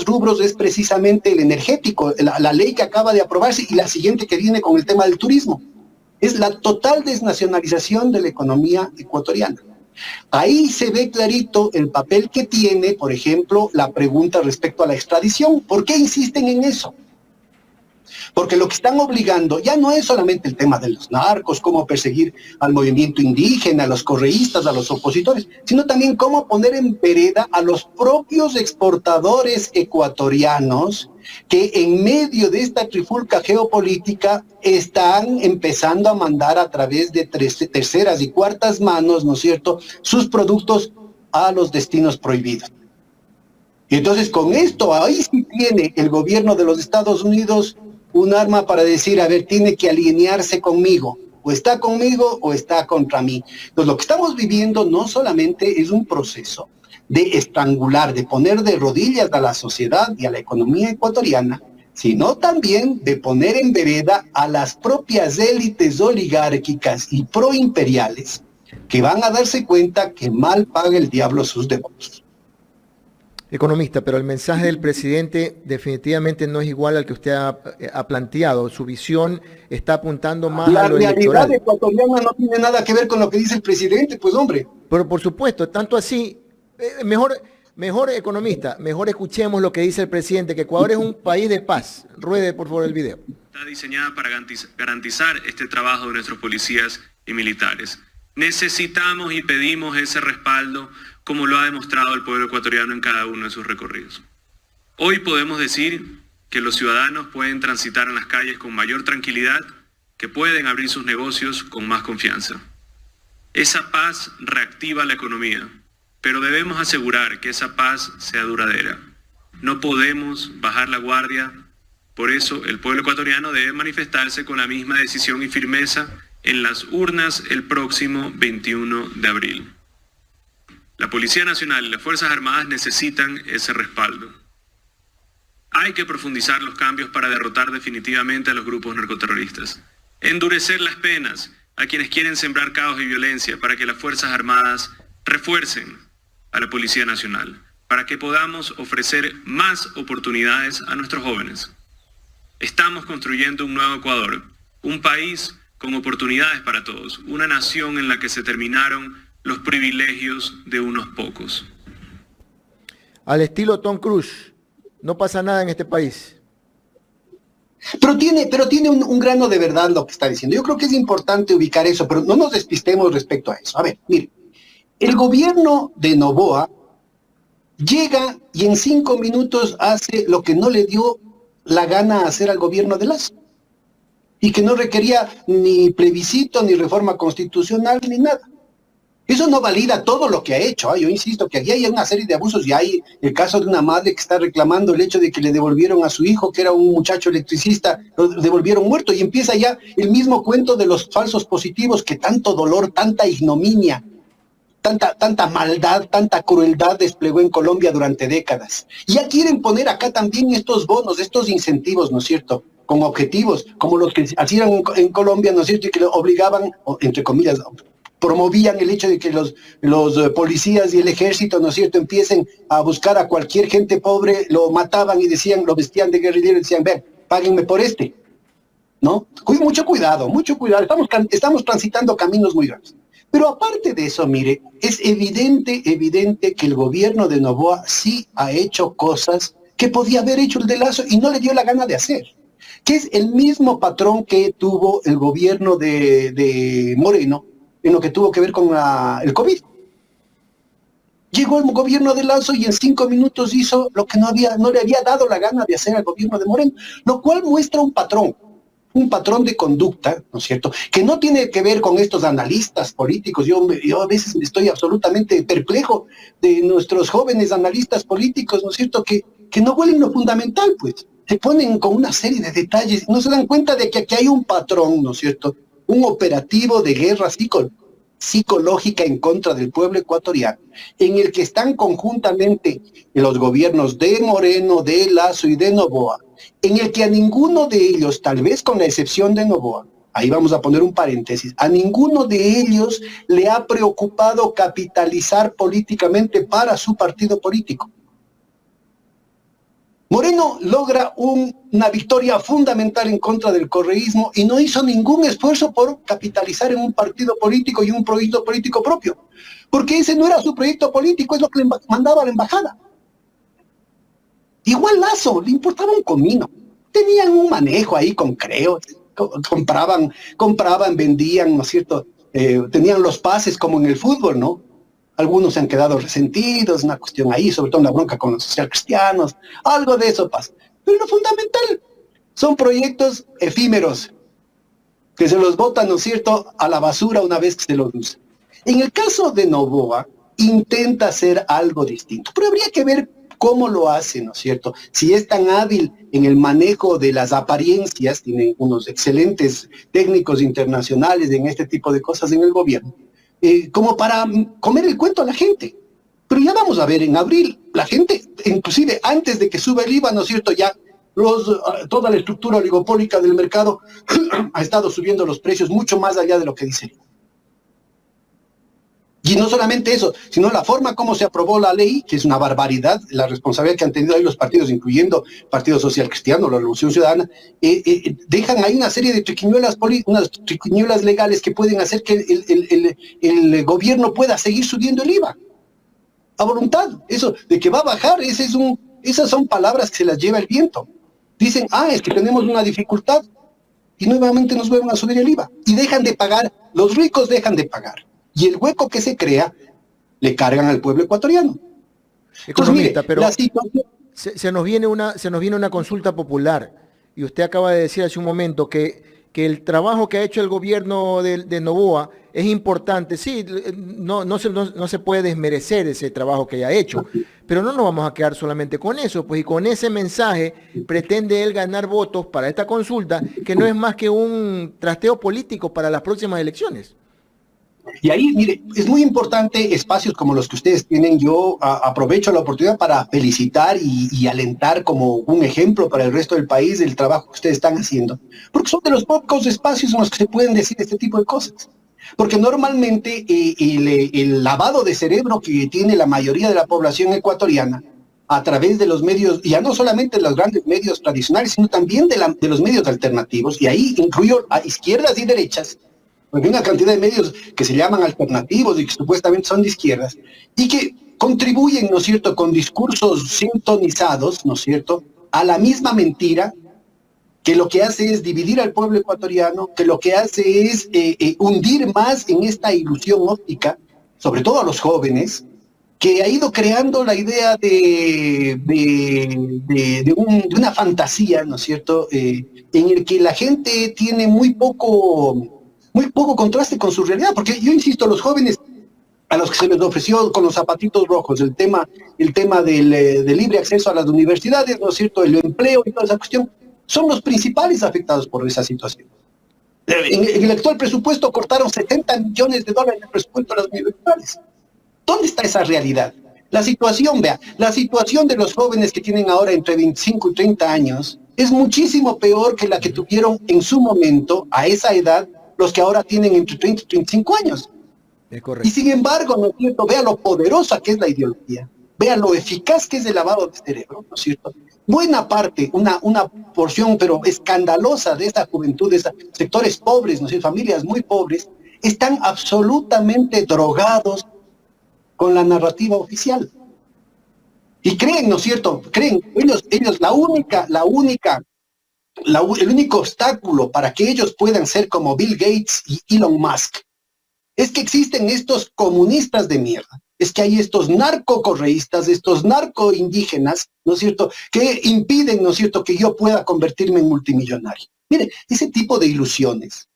rubros es precisamente el energético, la ley que acaba de aprobarse y la siguiente que viene con el tema del turismo. Es la total desnacionalización de la economía ecuatoriana. Ahí se ve clarito el papel que tiene, por ejemplo, la pregunta respecto a la extradición. ¿Por qué insisten en eso? Porque lo que están obligando ya no es solamente el tema de los narcos, cómo perseguir al movimiento indígena, a los correístas, a los opositores, sino también cómo poner en vereda a los propios exportadores ecuatorianos que en medio de esta trifulca geopolítica están empezando a mandar a través de terceras y cuartas manos, ¿no es cierto?, sus productos a los destinos prohibidos. Y entonces con esto, ahí sí tiene el gobierno de los Estados Unidos un arma para decir, a ver, tiene que alinearse conmigo, o está conmigo o está contra mí. Entonces lo que estamos viviendo no solamente es un proceso de estrangular, de poner de rodillas a la sociedad y a la economía ecuatoriana, sino también de poner en vereda a las propias élites oligárquicas y proimperiales que van a darse cuenta que mal paga el diablo sus devotos. Economista, pero el mensaje del presidente definitivamente no es igual al que usted ha planteado. Su visión está apuntando más a lo electoral. La realidad ecuatoriana no tiene nada que ver con lo que dice el presidente, pues hombre. Pero por supuesto, tanto así, mejor economista, mejor escuchemos lo que dice el presidente, que Ecuador es un país de paz. Ruede por favor el video. Está diseñada para garantizar este trabajo de nuestros policías y militares. Necesitamos y pedimos ese respaldo, como lo ha demostrado el pueblo ecuatoriano en cada uno de sus recorridos. Hoy podemos decir que los ciudadanos pueden transitar en las calles con mayor tranquilidad, que pueden abrir sus negocios con más confianza. Esa paz reactiva la economía, pero debemos asegurar que esa paz sea duradera. No podemos bajar la guardia, por eso el pueblo ecuatoriano debe manifestarse con la misma decisión y firmeza en las urnas el próximo 21 de abril. La Policía Nacional y las Fuerzas Armadas necesitan ese respaldo. Hay que profundizar los cambios para derrotar definitivamente a los grupos narcoterroristas. Endurecer las penas a quienes quieren sembrar caos y violencia para que las Fuerzas Armadas refuercen a la Policía Nacional, para que podamos ofrecer más oportunidades a nuestros jóvenes. Estamos construyendo un nuevo Ecuador, un país con oportunidades para todos, una nación en la que se terminaron los privilegios de unos pocos. Al estilo Tom Cruise, no pasa nada en este país. Pero tiene un grano de verdad lo que está diciendo. Yo creo que es importante ubicar eso, pero no nos despistemos respecto a eso. A ver, mire, el gobierno de Noboa llega y en 5 minutos hace lo que no le dio la gana hacer al gobierno de Lazo. Y que no requería ni plebiscito, ni reforma constitucional, ni nada. Eso no valida todo lo que ha hecho. Yo insisto que aquí hay una serie de abusos y hay el caso de una madre que está reclamando el hecho de que le devolvieron a su hijo, que era un muchacho electricista, lo devolvieron muerto, y empieza ya el mismo cuento de los falsos positivos, que tanto dolor, tanta ignominia, tanta maldad, tanta crueldad desplegó en Colombia durante décadas. Y ya quieren poner acá también estos bonos, estos incentivos, ¿no es cierto?, como objetivos, como los que hacían en Colombia, ¿no es cierto?, y que le obligaban, entre comillas, promovían el hecho de que los policías y el ejército, ¿no es cierto?, empiecen a buscar a cualquier gente pobre, lo mataban y decían, lo vestían de guerrillero y decían, ven, páguenme por este, ¿no? Mucho cuidado, estamos transitando caminos muy graves. Pero aparte de eso, mire, es evidente que el gobierno de Noboa sí ha hecho cosas que podía haber hecho el de Lazo y no le dio la gana de hacer, que es el mismo patrón que tuvo el gobierno de Moreno en lo que tuvo que ver con el COVID. Llegó el gobierno de Lazo y en 5 minutos hizo lo que no le había dado la gana de hacer al gobierno de Moreno, lo cual muestra un patrón de conducta, ¿no es cierto?, que no tiene que ver con estos analistas políticos. Yo a veces estoy absolutamente perplejo de nuestros jóvenes analistas políticos, ¿no es cierto?, que no huelen lo fundamental, pues. Se ponen con una serie de detalles, no se dan cuenta de que aquí hay un patrón, ¿no es cierto?, un operativo de guerra psicológica en contra del pueblo ecuatoriano, en el que están conjuntamente los gobiernos de Moreno, de Lazo y de Noboa, en el que a ninguno de ellos, tal vez con la excepción de Noboa, ahí vamos a poner un paréntesis, a ninguno de ellos le ha preocupado capitalizar políticamente para su partido político. Moreno logra una victoria fundamental en contra del correísmo y no hizo ningún esfuerzo por capitalizar en un partido político y un proyecto político propio, porque ese no era su proyecto político, es lo que le mandaba a la embajada. Igual Lazo, le importaba un comino, tenían un manejo ahí con Creo, compraban, vendían, ¿no es cierto?, tenían los pases como en el fútbol, ¿no? Algunos se han quedado resentidos, una cuestión ahí, sobre todo una bronca con los socialcristianos, algo de eso pasa. Pero lo fundamental son proyectos efímeros, que se los botan, ¿no es cierto?, a la basura una vez que se los usa. En el caso de Noboa, intenta hacer algo distinto, pero habría que ver cómo lo hace, ¿no es cierto? Si es tan hábil en el manejo de las apariencias, tiene unos excelentes técnicos internacionales en este tipo de cosas en el gobierno, como para comer el cuento a la gente. Pero ya vamos a ver, en abril, la gente, inclusive antes de que suba el IVA, ¿no es cierto?, ya toda la estructura oligopólica del mercado ha estado subiendo los precios mucho más allá de lo que dice. Y no solamente eso, sino la forma como se aprobó la ley, que es una barbaridad, la responsabilidad que han tenido ahí los partidos, incluyendo Partido Social Cristiano, la Revolución Ciudadana, dejan ahí una serie de unas triquiñuelas legales que pueden hacer que el gobierno pueda seguir subiendo el IVA. A voluntad, eso de que va a bajar, esas son palabras que se las lleva el viento. Dicen, es que tenemos una dificultad, y nuevamente nos vuelven a subir el IVA. Y dejan de pagar, los ricos dejan de pagar. Y el hueco que se crea, le cargan al pueblo ecuatoriano. Economista, pero se nos viene una consulta popular, y usted acaba de decir hace un momento que que el trabajo que ha hecho el gobierno de Noboa es importante. Sí, no se puede desmerecer ese trabajo que haya hecho, pero no nos vamos a quedar solamente con eso, pues, y con ese mensaje pretende él ganar votos para esta consulta, que no es más que un trasteo político para las próximas elecciones. Y ahí, mire, es muy importante espacios como los que ustedes tienen. Yo aprovecho la oportunidad para felicitar y alentar como un ejemplo para el resto del país el trabajo que ustedes están haciendo, porque son de los pocos espacios en los que se pueden decir este tipo de cosas. Porque normalmente el lavado de cerebro que tiene la mayoría de la población ecuatoriana a través de los medios, ya no solamente los grandes medios tradicionales, sino también de los medios alternativos, y ahí incluyo a izquierdas y derechas, porque hay una cantidad de medios que se llaman alternativos y que supuestamente son de izquierdas, y que contribuyen, ¿no es cierto?, con discursos sintonizados, ¿no es cierto?, a la misma mentira, que lo que hace es dividir al pueblo ecuatoriano, que lo que hace es hundir más en esta ilusión óptica, sobre todo a los jóvenes, que ha ido creando la idea de una fantasía, ¿no es cierto?, en el que la gente tiene muy poco contraste con su realidad, porque yo insisto, los jóvenes a los que se les ofreció con los zapatitos rojos el tema del libre acceso a las universidades, ¿no es cierto?, el empleo y toda esa cuestión, son los principales afectados por esa situación. En el actual presupuesto cortaron $70 millones del presupuesto de las universidades. ¿Dónde está esa realidad? La situación, vea, la situación de los jóvenes que tienen ahora entre 25 y 30 años es muchísimo peor que la que tuvieron en su momento, a esa edad, los que ahora tienen entre 30 y 35 años. Es correcto. Y sin embargo, ¿no es cierto?, vea lo poderosa que es la ideología, vea lo eficaz que es el lavado de cerebro, ¿no es cierto? Buena parte, una porción, pero escandalosa de esta juventud, de sectores pobres, ¿no es cierto?, familias muy pobres, están absolutamente drogados con la narrativa oficial. Y creen, ¿no es cierto?, creen, ellos el único obstáculo para que ellos puedan ser como Bill Gates y Elon Musk es que existen estos comunistas de mierda, es que hay estos narcocorreístas, estos narcoindígenas, ¿no es cierto?, que impiden, ¿no es cierto?, que yo pueda convertirme en multimillonario. Mire, ese tipo de ilusiones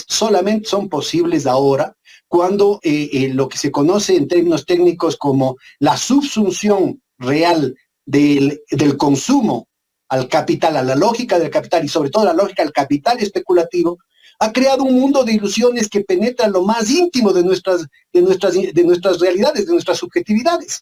solamente son posibles ahora cuando lo que se conoce en términos técnicos como la subsunción real del consumo al capital, a la lógica del capital y sobre todo la lógica del capital especulativo, ha creado un mundo de ilusiones que penetra lo más íntimo de nuestras realidades, de nuestras subjetividades.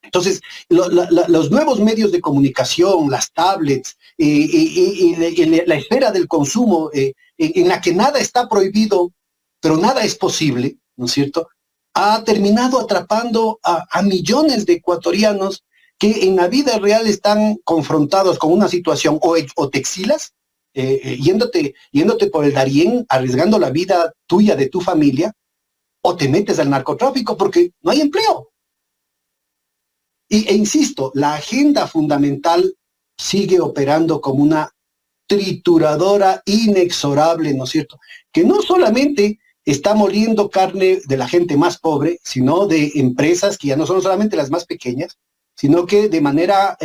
Entonces, los nuevos medios de comunicación, las tablets, la esfera del consumo, en la que nada está prohibido, pero nada es posible, ¿no es cierto?, ha terminado atrapando a millones de ecuatorianos que en la vida real están confrontados con una situación o te exilas, yéndote por el Darién, arriesgando la vida tuya, de tu familia, o te metes al narcotráfico porque no hay empleo. E insisto, la agenda fundamental sigue operando como una trituradora inexorable, ¿no es cierto?, que no solamente está moliendo carne de la gente más pobre, sino de empresas que ya no son solamente las más pequeñas, sino que de manera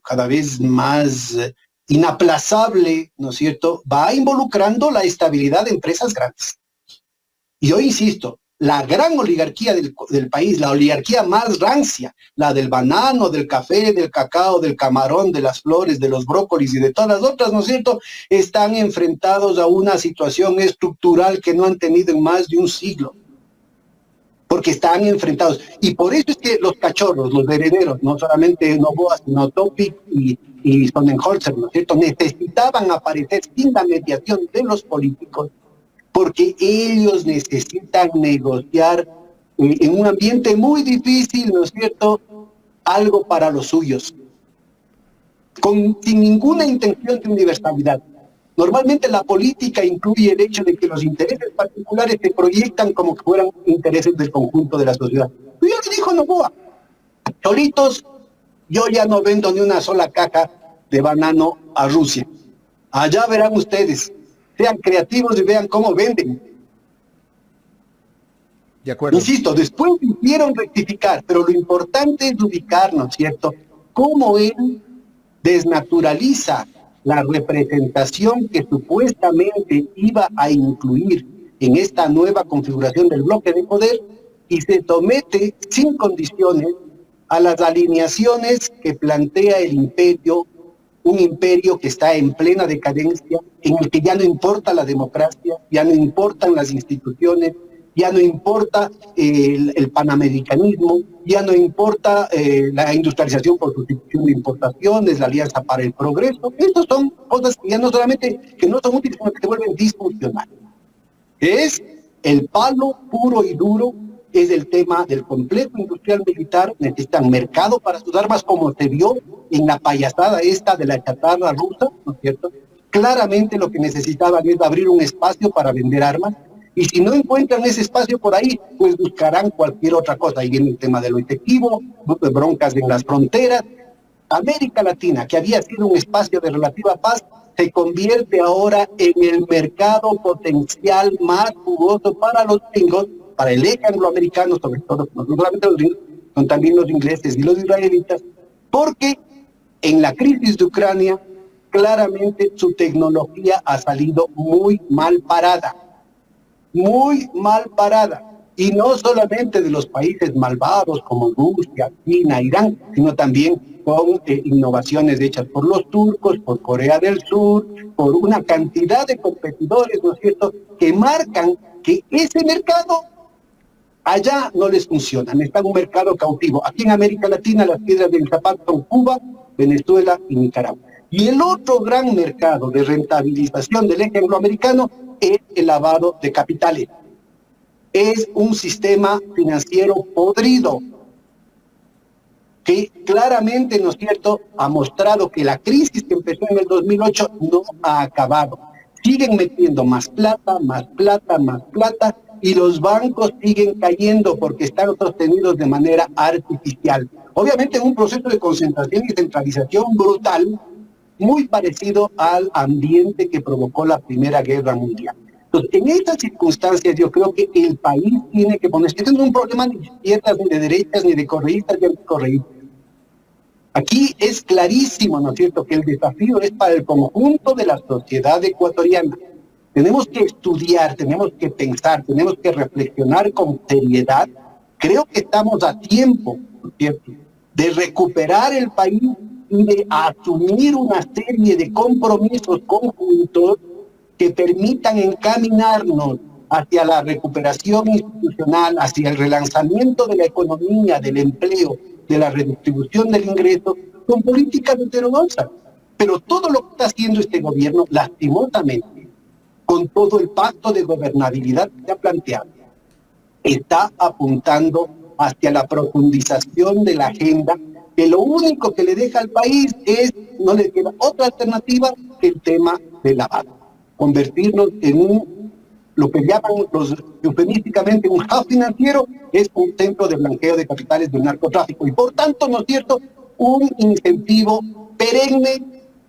cada vez más inaplazable, ¿no es cierto?, va involucrando la estabilidad de empresas grandes. Y yo insisto, la gran oligarquía del país, la oligarquía más rancia, la del banano, del café, del cacao, del camarón, de las flores, de los brócolis y de todas las otras, ¿no es cierto?, están enfrentados a una situación estructural que no han tenido en más de un siglo. Porque están enfrentados. Y por eso es que los cachorros, los herederos, no solamente Noboa, sino Topic y Sonnenholzer, ¿no es cierto?, necesitaban aparecer sin la mediación de los políticos, porque ellos necesitan negociar en un ambiente muy difícil, ¿no es cierto?, algo para los suyos, sin ninguna intención de universalidad. Normalmente la política incluye el hecho de que los intereses particulares se proyectan como que fueran intereses del conjunto de la sociedad. Y ya le dijo Noboa, solitos, yo ya no vendo ni una sola caja de banano a Rusia. Allá verán ustedes, sean creativos y vean cómo venden. De acuerdo. Insisto, después hicieron rectificar, pero lo importante es ubicar, ¿no es cierto?, cómo él desnaturaliza la representación que supuestamente iba a incluir en esta nueva configuración del bloque de poder y se somete sin condiciones a las alineaciones que plantea el imperio, un imperio que está en plena decadencia, en el que ya no importa la democracia, ya no importan las instituciones, ya no importa el panamericanismo, ya no importa la industrialización por sustitución de importaciones, la alianza para el progreso. Estas son cosas que ya no solamente que no son útiles, sino que se vuelven disfuncionales. Es el palo puro y duro, es el tema del complejo industrial militar. Necesitan mercado para sus armas, como se vio en la payasada esta de la chatarra rusa, ¿no es cierto? Claramente lo que necesitaban es abrir un espacio para vender armas, y si no encuentran ese espacio por ahí, pues buscarán cualquier otra cosa. Ahí viene el tema de lo efectivo, broncas en las fronteras. América Latina, que había sido un espacio de relativa paz, se convierte ahora en el mercado potencial más jugoso para los gringos, para el eje angloamericano, sobre todo, no solamente los gringos, son también los ingleses y los israelitas, porque en la crisis de Ucrania, claramente su tecnología ha salido muy mal parada, y no solamente de los países malvados como Rusia, China, Irán, sino también con innovaciones hechas por los turcos, por Corea del Sur, por una cantidad de competidores, ¿no es cierto?, que marcan que ese mercado allá no les funciona, está en un mercado cautivo. Aquí en América Latina las piedras del zapato son Cuba, Venezuela y Nicaragua. Y el otro gran mercado de rentabilización del eje angloamericano es el lavado de capitales. Es un sistema financiero podrido que claramente, ¿no es cierto?, ha mostrado que la crisis que empezó en el 2008 no ha acabado. Siguen metiendo más plata, y los bancos siguen cayendo porque están sostenidos de manera artificial. Obviamente en un proceso de concentración y centralización brutal, muy parecido al ambiente que provocó la Primera Guerra Mundial. Entonces, en estas circunstancias yo creo que el país tiene que ponerse, este no es un problema ni de izquierdas, ni de derechas, ni de correístas, ni anticorreístas. Aquí es clarísimo, ¿no es cierto?, que el desafío es para el conjunto de la sociedad ecuatoriana. Tenemos que estudiar, tenemos que pensar, tenemos que reflexionar con seriedad. Creo que estamos a tiempo, ¿no es cierto?, de recuperar el país y de asumir una serie de compromisos conjuntos que permitan encaminarnos hacia la recuperación institucional, hacia el relanzamiento de la economía, del empleo, de la redistribución del ingreso, con políticas heterodoxas. Pero todo lo que está haciendo este gobierno, lastimosamente, con todo el pacto de gobernabilidad que se ha planteado, está apuntando hacia la profundización de la agenda, que lo único que le deja al país no le queda otra alternativa que el tema del lavado. Convertirnos en lo que llaman los eufemísticamente un hub financiero, es un centro de blanqueo de capitales del narcotráfico y por tanto, ¿no es cierto?, un incentivo perenne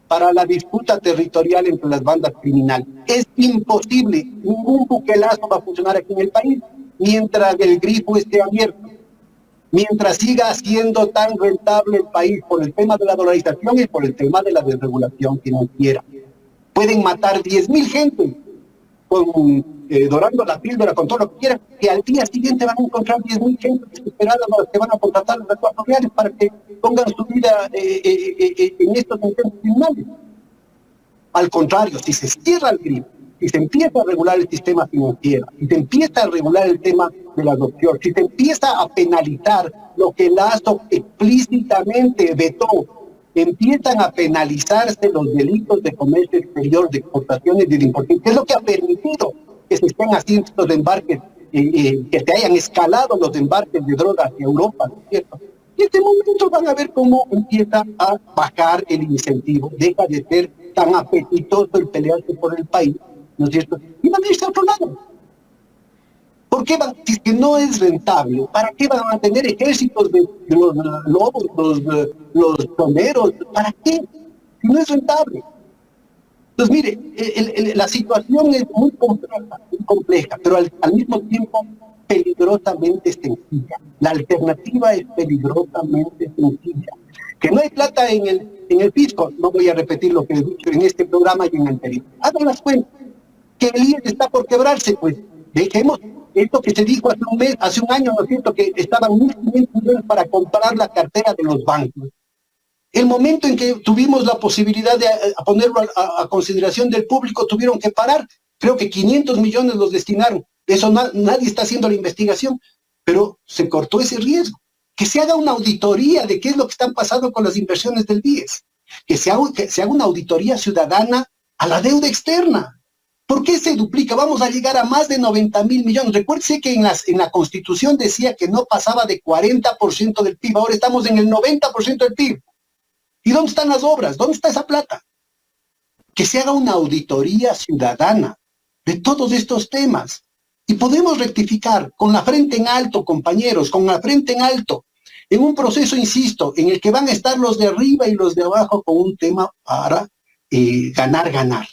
para la disputa territorial entre las bandas criminales. Es imposible, ningún buquelazo va a funcionar aquí en el país mientras el grifo esté abierto, mientras siga siendo tan rentable el país por el tema de la dolarización y por el tema de la desregulación financiera. Pueden matar 10.000 gente dorando la píldora con todo lo que quieran, que al día siguiente van a encontrar 10.000 gente desesperadas que van a contratar los ecuatorianos para que pongan su vida en estos intentos criminales. Al contrario, si se cierra el grifo, si se empieza a regular el sistema financiero, si se empieza a regular el tema de la adopción, si se empieza a penalizar lo que Lazo explícitamente vetó, empiezan a penalizarse los delitos de comercio exterior, de exportaciones y de importaciones, que es lo que ha permitido que se estén haciendo estos embarques, que se hayan escalado los embarques de drogas hacia Europa, ¿no es cierto? Y en este momento van a ver cómo empieza a bajar el incentivo, deja de ser tan apetitoso el pelearse por el país, ¿no es cierto? Y van a irse a otro lado. ¿Por qué van? Si es que no es rentable, ¿para qué van a tener ejércitos de los lobos, los toneros? ¿Para qué? Si no es rentable. Entonces, mire, la situación es muy compleja, pero al mismo tiempo peligrosamente sencilla. La alternativa es peligrosamente sencilla. Que no hay plata en en el fisco. No voy a repetir lo que he dicho en este programa y en anterior. Hagan las cuentas. Que el IES está por quebrarse, pues dejemos esto que se dijo hace un año, ¿no es cierto?, que estaban 1.500 millones para comprar la cartera de los bancos. El momento en que tuvimos la posibilidad de ponerlo a consideración del público, tuvieron que parar. Creo que 500 millones los destinaron. Eso nadie está haciendo la investigación, pero se cortó ese riesgo. Que se haga una auditoría de qué es lo que están pasando con las inversiones del BIES. Que se haga una auditoría ciudadana a la deuda externa. ¿Por qué se duplica? Vamos a llegar a más de 90.000 millones. Recuérdese que en la Constitución decía que no pasaba de 40% del PIB. Ahora estamos en el 90% del PIB. ¿Y dónde están las obras? ¿Dónde está esa plata? Que se haga una auditoría ciudadana de todos estos temas. Y podemos rectificar con la frente en alto, compañeros, con la frente en alto, en un proceso, insisto, en el que van a estar los de arriba y los de abajo con un tema para ganar.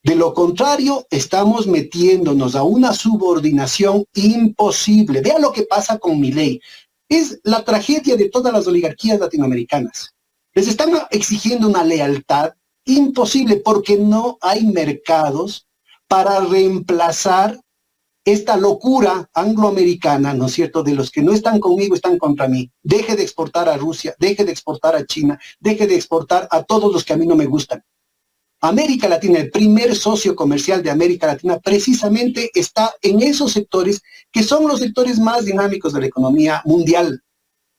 De lo contrario, estamos metiéndonos a una subordinación imposible. Vea lo que pasa con Milei. Es la tragedia de todas las oligarquías latinoamericanas. Les están exigiendo una lealtad imposible porque no hay mercados para reemplazar esta locura angloamericana, ¿no es cierto?, de los que no están conmigo, están contra mí. Deje de exportar a Rusia, deje de exportar a China, deje de exportar a todos los que a mí no me gustan. América Latina, el primer socio comercial de América Latina, precisamente está en esos sectores que son los sectores más dinámicos de la economía mundial.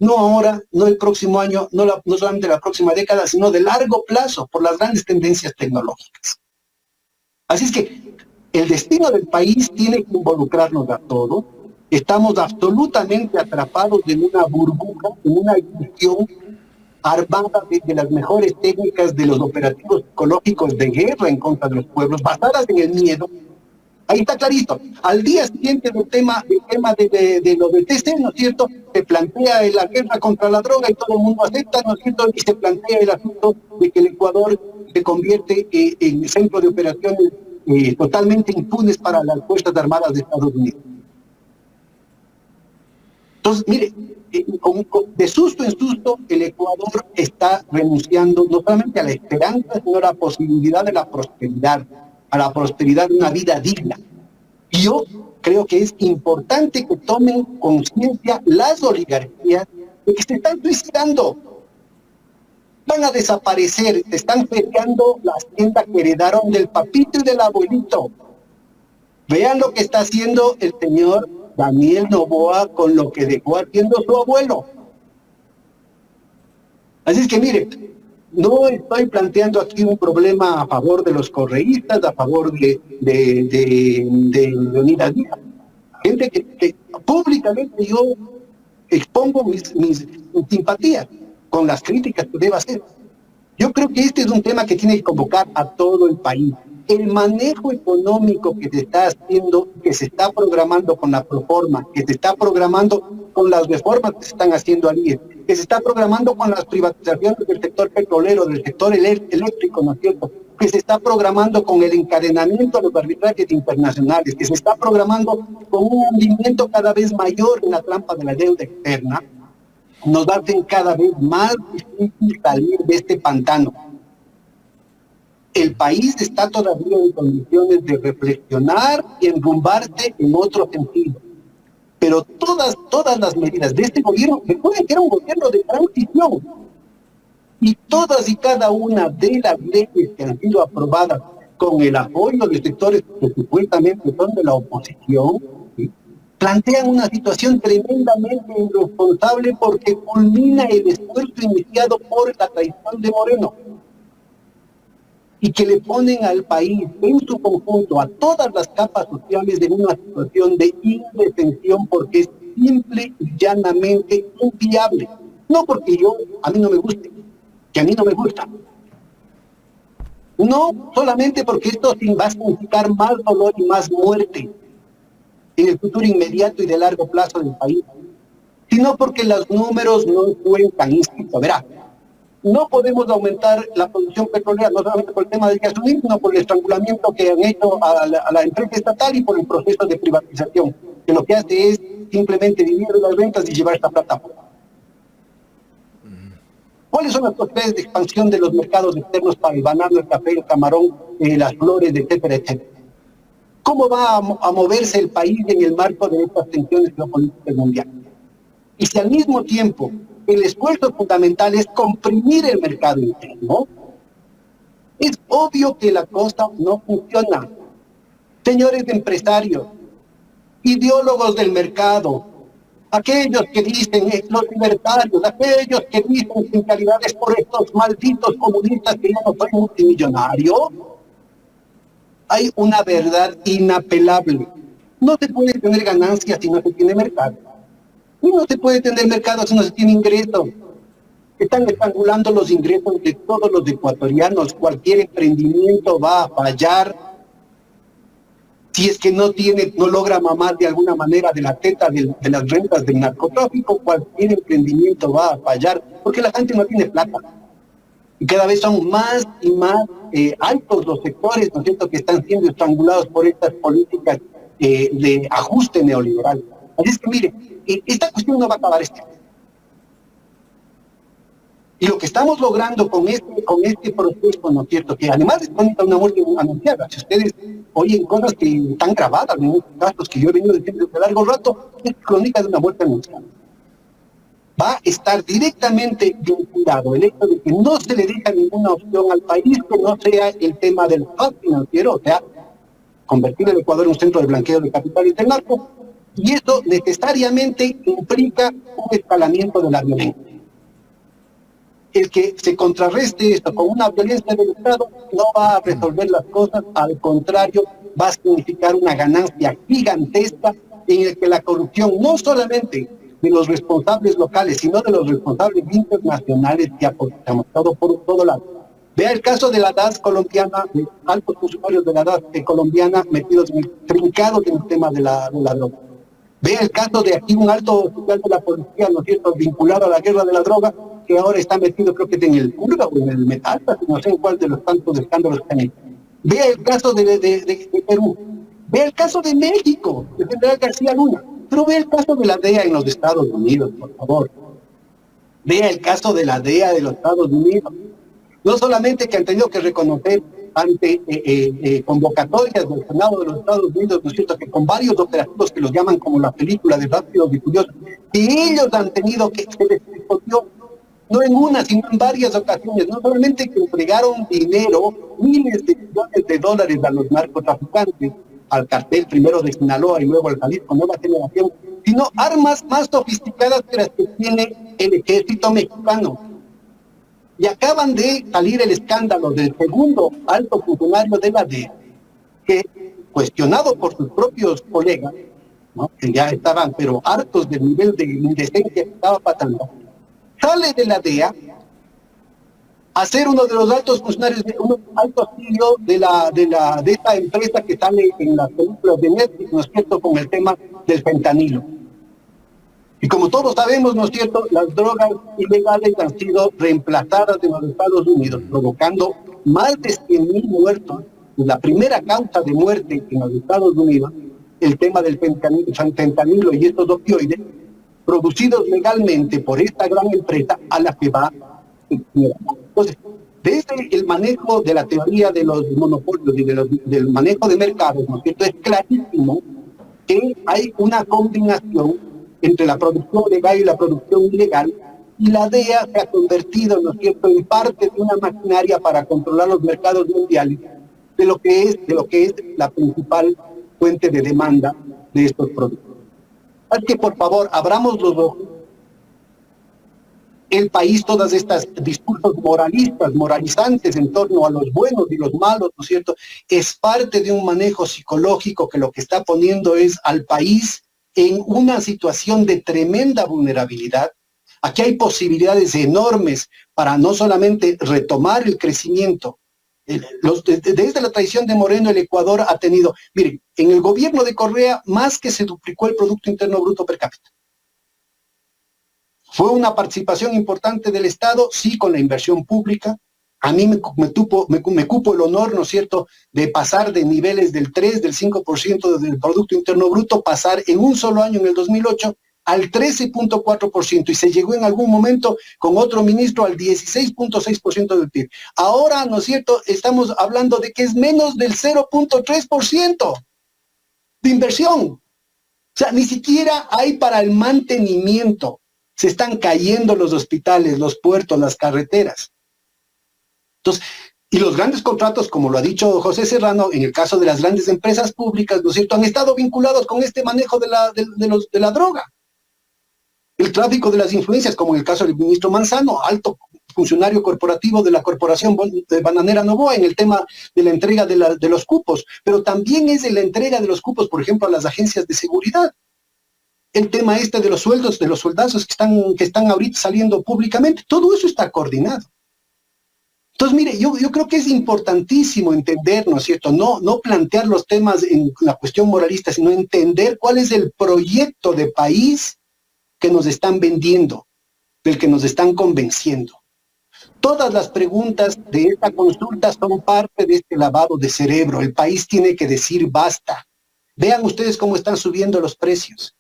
No ahora, no el próximo año, no solamente la próxima década, sino de largo plazo, por las grandes tendencias tecnológicas. Así es que el destino del país tiene que involucrarnos a todos. Estamos absolutamente atrapados en una burbuja, en una ilusión armada de las mejores técnicas de los operativos psicológicos de guerra en contra de los pueblos, basadas en el miedo. Ahí está clarito. Al día siguiente del tema de lo del TC, ¿no es cierto?, se plantea la guerra contra la droga y todo el mundo acepta, ¿no es cierto?, y se plantea el asunto de que el Ecuador se convierte en centro de operaciones totalmente impunes para las Fuerzas Armadas de Estados Unidos. Entonces, mire, de susto en susto, el Ecuador está renunciando no solamente a la esperanza, sino a la posibilidad de la prosperidad, a la prosperidad de una vida digna. Y yo creo que es importante que tomen conciencia las oligarquías de que se están suicidando. Van a desaparecer, se están peleando la hacienda que heredaron del papito y del abuelito. Vean lo que está haciendo el señor Daniel Noboa con lo que dejó haciendo su abuelo. Así es que mire, no estoy planteando aquí un problema a favor de los correístas, a favor de Leonidas Díaz. Gente que públicamente yo expongo mis simpatías con las críticas que deba hacer. Yo creo que este es un tema que tiene que convocar a todo el país. El manejo económico que se está haciendo, que se está programando con la Proforma, que se está programando con las reformas que se están haciendo al IES, que se está programando con las privatizaciones del sector petrolero, del sector eléctrico, ¿no es cierto?, que se está programando con el encadenamiento a los arbitrajes internacionales, que se está programando con un hundimiento cada vez mayor en la trampa de la deuda externa, nos hacen cada vez más difícil salir de este pantano. El país está todavía en condiciones de reflexionar y enrumbarse en otro sentido. Pero todas las medidas de este gobierno, recuerden que era un gobierno de transición, y todas y cada una de las leyes que han sido aprobadas con el apoyo de sectores que supuestamente son de la oposición, ¿sí?, plantean una situación tremendamente irresponsable porque culmina el esfuerzo iniciado por la traición de Moreno, y que le ponen al país en su conjunto, a todas las capas sociales, en una situación de indefensión porque es simple y llanamente inviable. No porque a mí no me guste, que a mí no me gusta. No solamente porque esto va a significar más dolor y más muerte en el futuro inmediato y de largo plazo del país, sino porque los números no cuentan. Insisto, verá, no podemos aumentar la producción petrolera, no solamente por el tema del gasolín, sino por el estrangulamiento que han hecho a la empresa estatal y por el proceso de privatización, que lo que hace es simplemente vivir de las rentas y llevar esta plata. ¿Cuáles son las posibilidades de expansión de los mercados externos para el banano, el café, el camarón, las flores, etcétera, etcétera? ¿Cómo va a moverse el país en el marco de estas tensiones geopolíticas mundiales? Y si al mismo tiempo el esfuerzo fundamental es comprimir el mercado interno, es obvio que la cosa no funciona. Señores empresarios, ideólogos del mercado, aquellos que dicen los libertarios, aquellos que dicen sin calidades por estos malditos comunistas que yo no soy multimillonario, hay una verdad inapelable. No se puede tener ganancias si no se tiene mercado. Y no se puede tener mercado si no se tiene ingresos. Están estrangulando los ingresos de todos los ecuatorianos. Cualquier emprendimiento va a fallar si es que no logra mamar de alguna manera de la teta de las rentas del narcotráfico. Cualquier emprendimiento va a fallar porque la gente no tiene plata. Y cada vez son más y más altos los sectores, ¿no es cierto?, que están siendo estrangulados por estas políticas de ajuste neoliberal. Así es que mire, esta cuestión no va a acabar este año. Y lo que estamos logrando con este proceso, ¿no es cierto?, que además es una muerte anunciada. Si ustedes oyen cosas que están grabadas, en muchos casos que yo he venido diciendo desde largo rato, es crónica de una muerte anunciada. Va a estar directamente vinculado el hecho de que no se le deja ninguna opción al país que no sea el tema del paz financiero, o sea, convertir el Ecuador en un centro de blanqueo de capitales del narco, y eso necesariamente implica un escalamiento de la violencia. El que se contrarreste esto con una violencia del Estado no va a resolver las cosas, al contrario, va a significar una ganancia gigantesca en el que la corrupción no solamente de los responsables locales, sino de los responsables internacionales que ha mostrado por todo lado. Vea el caso de la DAS colombiana, de altos funcionarios de la DAS colombiana metidos en el trincado en el tema de la droga. Vea el caso de aquí un alto oficial de la policía, ¿no es cierto?, vinculado a la guerra de la droga, que ahora está metido, creo que en el purga o en el metal, no sé en cuál de los tantos escándalos que han hecho. Vea el caso de Perú. Vea el caso de México, de General García Luna. Pero vea el caso de la DEA en los Estados Unidos, por favor. Vea el caso de la DEA de los Estados Unidos. No solamente que han tenido que reconocer ante convocatorias del Senado de los Estados Unidos, ¿no es cierto?, que con varios operativos que los llaman como la película de Rápidos y Furiosos, y ellos han tenido que se les discutió, no en una, sino en varias ocasiones, no solamente que entregaron dinero, miles de millones de dólares a los narcotraficantes, al cartel primero de Sinaloa y luego al Jalisco Nueva Generación, sino armas más sofisticadas que las que tiene el ejército mexicano. Y acaban de salir el escándalo del segundo alto funcionario de la DEA, que, cuestionado por sus propios colegas, ¿no?, que ya estaban pero hartos del nivel de indecencia que estaba pasando, sale de la DEA a ser uno de los altos funcionarios, un alto CEO de esta empresa que sale en las películas de Netflix, ¿no es cierto?, con el tema del fentanilo. Y como todos sabemos, ¿no es cierto?, las drogas ilegales han sido reemplazadas en los Estados Unidos, provocando más de 100.000 muertos. La primera causa de muerte en los Estados Unidos, el tema del fentanilo y estos opioides, producidos legalmente por esta gran empresa a la que va. Entonces, desde el manejo de la teoría de los monopolios y del manejo de mercados, ¿no es cierto?, es clarísimo que hay una combinación entre la producción legal y la producción ilegal, y la DEA se ha convertido, ¿no es cierto?, en parte de una maquinaria para controlar los mercados mundiales de lo que es la principal fuente de demanda de estos productos. Así que, por favor, abramos los ojos. El país, todas estas discursos moralistas, moralizantes en torno a los buenos y los malos, ¿no es cierto?, es parte de un manejo psicológico que lo que está poniendo es al país en una situación de tremenda vulnerabilidad. Aquí hay posibilidades enormes para no solamente retomar el crecimiento. Desde la traición de Moreno, el Ecuador ha tenido, miren, en el gobierno de Correa más que se duplicó el Producto Interno Bruto per cápita. Fue una participación importante del Estado, sí, con la inversión pública. A mí me cupo el honor, ¿no es cierto?, de pasar de niveles del 3, del 5% del Producto Interno Bruto, pasar en un solo año, en el 2008, al 13.4% y se llegó en algún momento con otro ministro al 16.6% del PIB. Ahora, ¿no es cierto?, estamos hablando de que es menos del 0.3% de inversión. O sea, ni siquiera hay para el mantenimiento. Se están cayendo los hospitales, los puertos, las carreteras. Entonces, y los grandes contratos, como lo ha dicho José Serrano, en el caso de las grandes empresas públicas, ¿no es cierto?, han estado vinculados con este manejo de la droga. El tráfico de las influencias, como en el caso del ministro Manzano, alto funcionario corporativo de la Corporación Bananera Novoa, en el tema de la entrega de los cupos, pero también es de la entrega de los cupos, por ejemplo, a las agencias de seguridad. El tema de los sueldos de los soldazos que están ahorita saliendo públicamente, todo eso está coordinado. Entonces, mire, yo creo que es importantísimo entender, ¿no es cierto?, no plantear los temas en la cuestión moralista, sino entender cuál es el proyecto de país que nos están vendiendo, del que nos están convenciendo. Todas las preguntas de esta consulta son parte de este lavado de cerebro. El país tiene que decir basta. Vean ustedes cómo están subiendo los precios.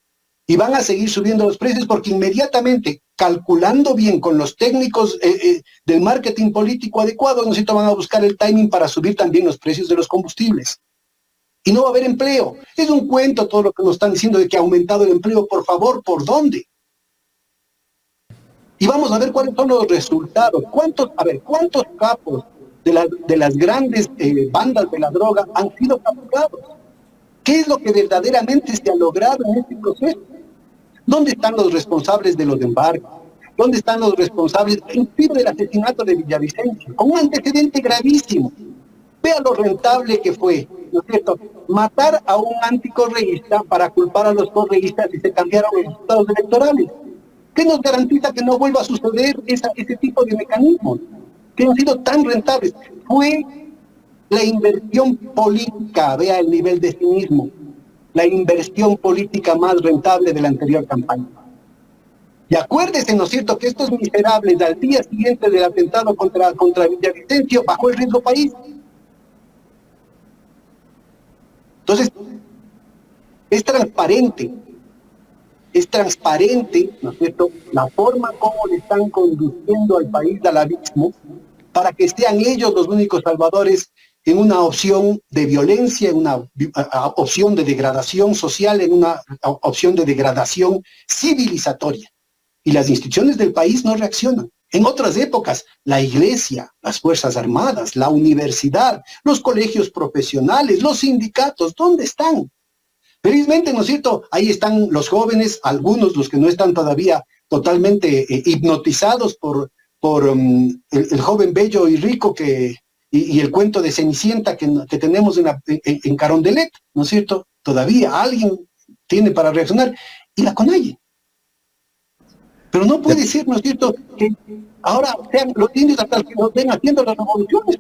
Y van a seguir subiendo los precios porque inmediatamente, calculando bien con los técnicos del marketing político adecuado, ¿no es cierto?, van a buscar el timing para subir también los precios de los combustibles. Y no va a haber empleo. Es un cuento todo lo que nos están diciendo de que ha aumentado el empleo. Por favor, ¿por dónde? Y vamos a ver cuáles son los resultados. ¿Cuántos capos de las grandes bandas de la droga han sido capturados? ¿Qué es lo que verdaderamente se ha logrado en este proceso? ¿Dónde están los responsables de los embarques? ¿Dónde están los responsables, inclusive del asesinato de Villavicencio? Con un antecedente gravísimo. Vea lo rentable que fue, ¿no es cierto?, matar a un anticorreísta para culpar a los correístas y se cambiaron los resultados electorales. ¿Qué nos garantiza que no vuelva a suceder ese tipo de mecanismos que han sido tan rentables? Fue la inversión política, vea el nivel de cinismo, la inversión política más rentable de la anterior campaña. Y acuérdese, ¿no es cierto?, que estos miserables al día siguiente del atentado contra Villavicencio bajó el riesgo país. Entonces, es transparente, ¿no es cierto?, la forma como le están conduciendo al país al abismo para que sean ellos los únicos salvadores en una opción de violencia, en una opción de degradación social, en una opción de degradación civilizatoria. Y las instituciones del país no reaccionan. En otras épocas, la iglesia, las Fuerzas Armadas, la universidad, los colegios profesionales, los sindicatos, ¿dónde están? Felizmente, ¿no es cierto?, ahí están los jóvenes, algunos, los que no están todavía totalmente hipnotizados por el joven bello y rico y el cuento de Cenicienta que tenemos en Carondelet, ¿no es cierto? Todavía alguien tiene para reaccionar, y la CONAIE. Pero no puede ser, ¿no es cierto?, que ahora sean los indios hasta los que nos ven haciendo las revoluciones.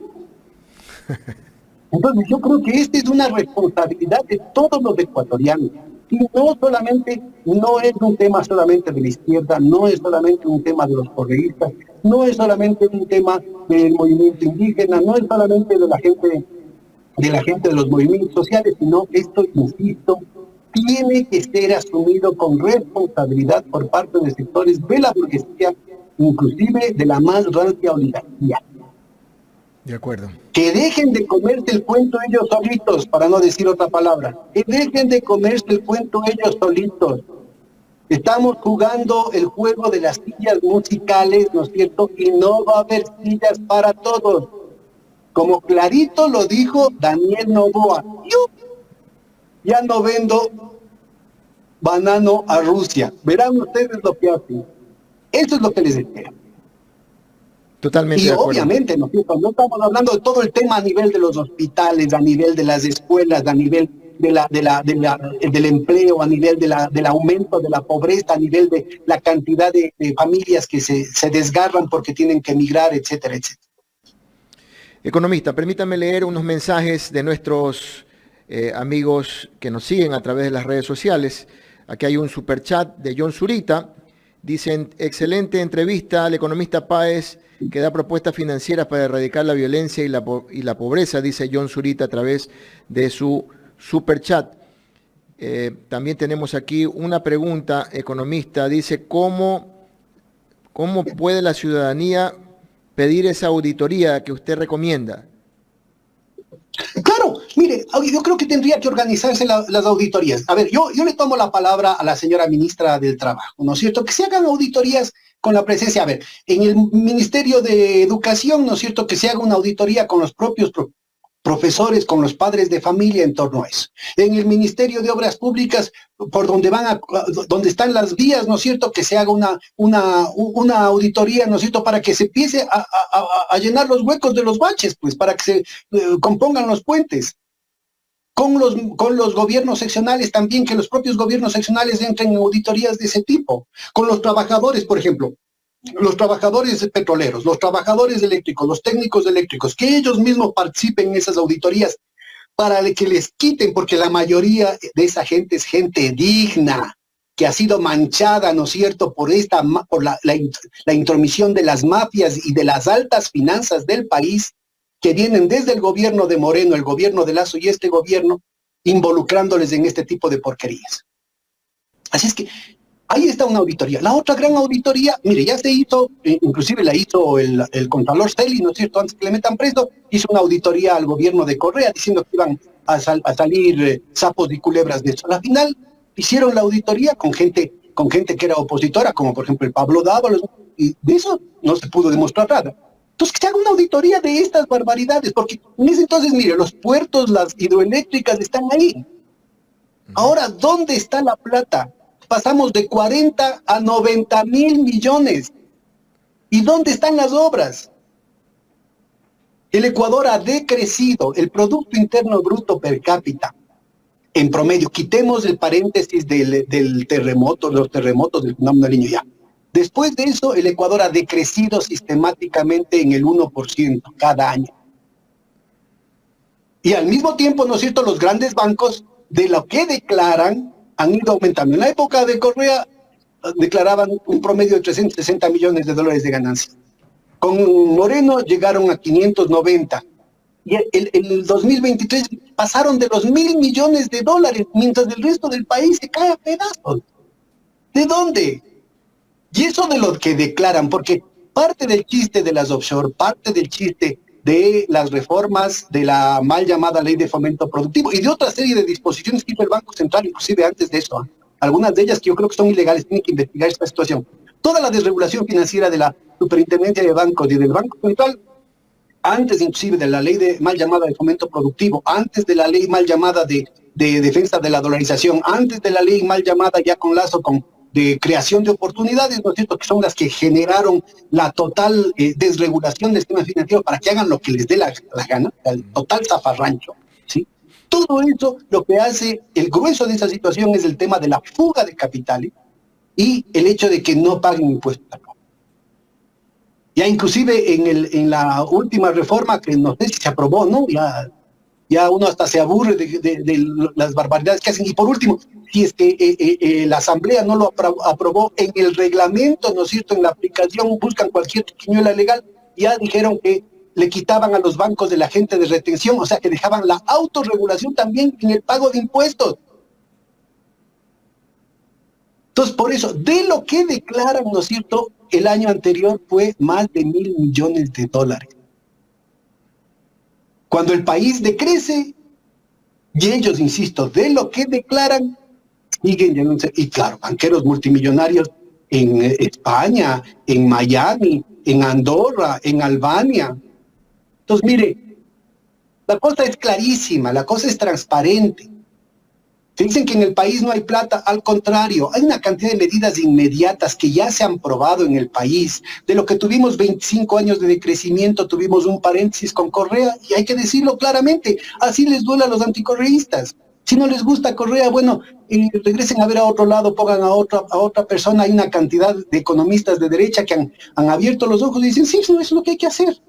Entonces yo creo que esta es una responsabilidad de todos los ecuatorianos. Y no es un tema solamente de la izquierda, no es solamente un tema de los correístas, no es solamente un tema del movimiento indígena, no es solamente de la gente de los movimientos sociales, sino esto, insisto, tiene que ser asumido con responsabilidad por parte de sectores de la burguesía, inclusive de la más rancia oligarquía. De acuerdo. Que dejen de comerse el cuento ellos solitos, para no decir otra palabra. Que dejen de comerse el cuento ellos solitos. Estamos jugando el juego de las sillas musicales, ¿no es cierto? Y no va a haber sillas para todos. Como clarito lo dijo Daniel Noboa. Yo ya no vendo banano a Rusia. Verán ustedes lo que hacen. Eso es lo que les espera. Totalmente y de acuerdo. Obviamente, no estamos hablando de todo el tema a nivel de los hospitales, a nivel de las escuelas, a nivel del empleo, a nivel del aumento de la pobreza, a nivel de la cantidad de familias que se desgarran porque tienen que emigrar, etcétera, etcétera. Economista, permítame leer unos mensajes de nuestros amigos que nos siguen a través de las redes sociales. Aquí hay un superchat de John Zurita. Dicen, excelente entrevista al economista Páez, que da propuestas financieras para erradicar la violencia y la pobreza, dice John Zurita a través de su superchat. También tenemos aquí una pregunta, economista, dice, ¿cómo puede la ciudadanía pedir esa auditoría que usted recomienda? Claro, mire, yo creo que tendría que organizarse las auditorías. A ver, yo le tomo la palabra a la señora ministra del Trabajo, ¿no es cierto? Que se hagan auditorías con la presencia, a ver, en el Ministerio de Educación, ¿no es cierto? Que se haga una auditoría con los propios profesores, con los padres de familia en torno a eso. En el Ministerio de Obras Públicas, por donde donde están las vías, ¿no es cierto? Que se haga una auditoría, ¿no es cierto? Para que se empiece a llenar los huecos de los baches, pues, para que se compongan los puentes. Con los gobiernos seccionales también, que los propios gobiernos seccionales entren en auditorías de ese tipo. Con los trabajadores, por ejemplo, los trabajadores petroleros, los trabajadores eléctricos, los técnicos eléctricos, que ellos mismos participen en esas auditorías para que les quiten, porque la mayoría de esa gente es gente digna, que ha sido manchada, ¿no es cierto?, por la intromisión de las mafias y de las altas finanzas del país, que vienen desde el gobierno de Moreno, el gobierno de Lasso y este gobierno, involucrándoles en este tipo de porquerías. Así es que ahí está una auditoría. La otra gran auditoría, mire, ya se hizo, inclusive la hizo el Contralor Celi, ¿no es cierto?, antes que le metan preso, hizo una auditoría al gobierno de Correa diciendo que iban a salir sapos y culebras de eso. Al final hicieron la auditoría con gente que era opositora, como por ejemplo el Pablo Dávalos, y de eso no se pudo demostrar nada. Entonces, que se haga una auditoría de estas barbaridades, porque en ese entonces, mire, los puertos, las hidroeléctricas están ahí. Ahora, ¿dónde está la plata? Pasamos de 40 a 90 mil millones. ¿Y dónde están las obras? El Ecuador ha decrecido el Producto Interno Bruto per cápita. En promedio, quitemos el paréntesis del terremoto, los terremotos del fenómeno del Niño ya. Después de eso, el Ecuador ha decrecido sistemáticamente en el 1% cada año. Y al mismo tiempo, ¿no es cierto?, los grandes bancos, de lo que declaran, han ido aumentando. En la época de Correa, declaraban un promedio de 360 millones de dólares de ganancias. Con Moreno llegaron a 590. Y el 2023 pasaron de los 1.000 millones de dólares, mientras el resto del país se cae a pedazos. ¿De dónde? Y eso de lo que declaran, porque parte del chiste de las offshore, parte del chiste de las reformas de la mal llamada Ley de Fomento Productivo y de otra serie de disposiciones que hizo el Banco Central, inclusive antes de esto, algunas de ellas que yo creo que son ilegales, tienen que investigar esta situación. Toda la desregulación financiera de la Superintendencia de Bancos y del Banco Central, antes inclusive de la ley de mal llamada de fomento productivo, antes de la ley mal llamada de defensa de la dolarización, antes de la ley mal llamada ya con Lasso de creación de oportunidades, ¿no es cierto?, que son las que generaron la total desregulación del sistema financiero para que hagan lo que les dé la gana, el total zafarrancho, ¿sí? Todo eso, lo que hace, el grueso de esa situación es el tema de la fuga de capitales y el hecho de que no paguen impuestos. Ya inclusive en la última reforma, que no sé si se aprobó, ¿no?, ya uno hasta se aburre de las barbaridades que hacen. Y por último, si es que la Asamblea no lo aprobó en el reglamento, ¿no es cierto?, en la aplicación, buscan cualquier triquiñuela legal, ya dijeron que le quitaban a los bancos del agente de retención, o sea, que dejaban la autorregulación también en el pago de impuestos. Entonces, por eso, de lo que declaran, ¿no es cierto?, el año anterior fue más de 1.000 millones de dólares. Cuando el país decrece, y ellos, insisto, de lo que declaran, siguen, y claro, banqueros multimillonarios en España, en Miami, en Andorra, en Albania. Entonces, mire, la cosa es clarísima, la cosa es transparente. Se dicen que en el país no hay plata, al contrario, hay una cantidad de medidas inmediatas que ya se han probado en el país. De lo que tuvimos 25 años de decrecimiento, tuvimos un paréntesis con Correa, y hay que decirlo claramente, así les duele a los anticorreístas. Si no les gusta Correa, bueno, regresen a ver a otro lado, pongan a otra persona. Hay una cantidad de economistas de derecha que han abierto los ojos y dicen, sí, eso es lo que hay que hacer.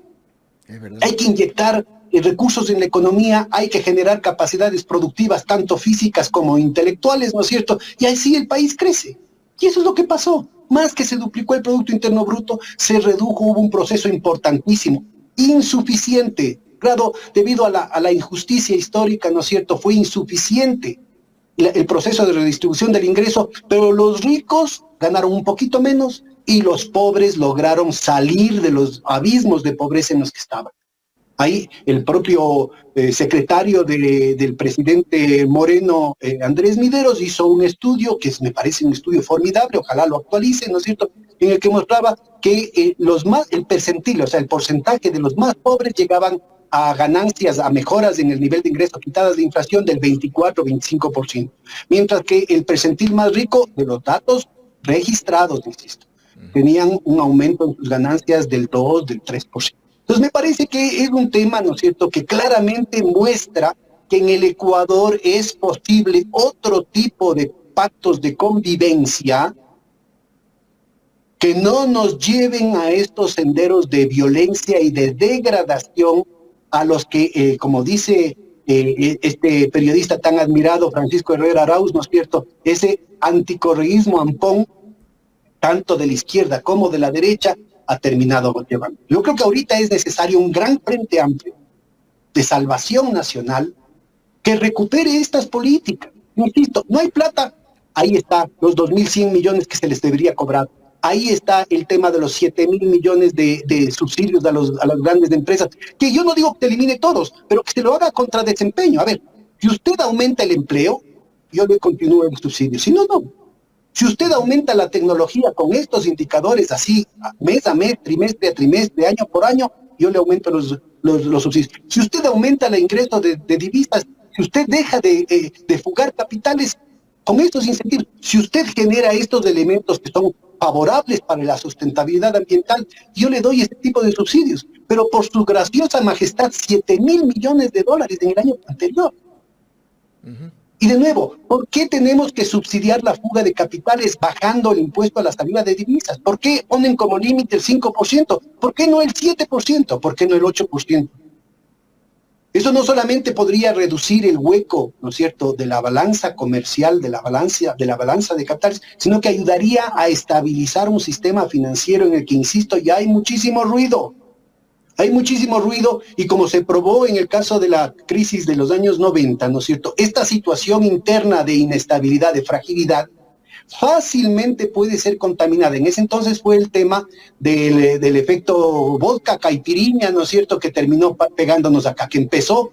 Es verdad. Hay que inyectar recursos en la economía, hay que generar capacidades productivas, tanto físicas como intelectuales, ¿no es cierto? Y así el país crece. Y eso es lo que pasó. Más que se duplicó el Producto Interno Bruto, se redujo, hubo un proceso importantísimo, insuficiente, claro, debido a la injusticia histórica, ¿no es cierto? Fue insuficiente. el proceso de redistribución del ingreso, pero los ricos ganaron un poquito menos y los pobres lograron salir de los abismos de pobreza en los que estaban. Ahí el propio secretario del presidente Moreno, Andrés Mideros, hizo un estudio que me parece un estudio formidable, ojalá lo actualice, ¿no es cierto?, en el que mostraba que el percentil, o sea, el porcentaje de los más pobres llegaban a ganancias, a mejoras en el nivel de ingresos quitadas de inflación del 24-25%, mientras que el percentil más rico, de los datos registrados, insisto, tenían un aumento en sus ganancias del 2, del 3%. Entonces me parece que es un tema, ¿no es cierto?, que claramente muestra que en el Ecuador es posible otro tipo de pactos de convivencia que no nos lleven a estos senderos de violencia y de degradación a los que, como dice este periodista tan admirado, Francisco Herrera Arauz, ¿no es cierto?, ese anticorreísmo ampón, tanto de la izquierda como de la derecha, ha terminado llevando. Yo creo que ahorita es necesario un gran frente amplio de salvación nacional que recupere estas políticas. Insisto, no hay plata, ahí está los 2.100 millones que se les debería cobrar. Ahí está el tema de los 7.000 millones de subsidios a las grandes empresas, que yo no digo que elimine todos, pero que se lo haga contra desempeño. A ver, si usted aumenta el empleo, yo le continúo el subsidio. Si no, no. Si usted aumenta la tecnología con estos indicadores así, mes a mes, trimestre a trimestre, año por año, yo le aumento los subsidios. Si usted aumenta el ingreso de divisas, si usted deja de fugar capitales con estos incentivos, si usted genera estos elementos que son favorables para la sustentabilidad ambiental, yo le doy este tipo de subsidios. Pero por su graciosa majestad, 7.000 millones de dólares en el año anterior. Y de nuevo, ¿por qué tenemos que subsidiar la fuga de capitales bajando el impuesto a la salida de divisas? ¿Por qué ponen como límite el 5%? ¿Por qué no el 7%? ¿Por qué no el 8%? Eso no solamente podría reducir el hueco, ¿no es cierto?, de la balanza comercial, de la balanza de capitales, sino que ayudaría a estabilizar un sistema financiero en el que, insisto, ya hay muchísimo ruido. Hay muchísimo ruido y como se probó en el caso de la crisis de los años 90, ¿no es cierto?, esta situación interna de inestabilidad, de fragilidad, fácilmente puede ser contaminada. En ese entonces fue el tema del efecto vodka, caipiriña, ¿no es cierto?, que terminó pegándonos acá, que empezó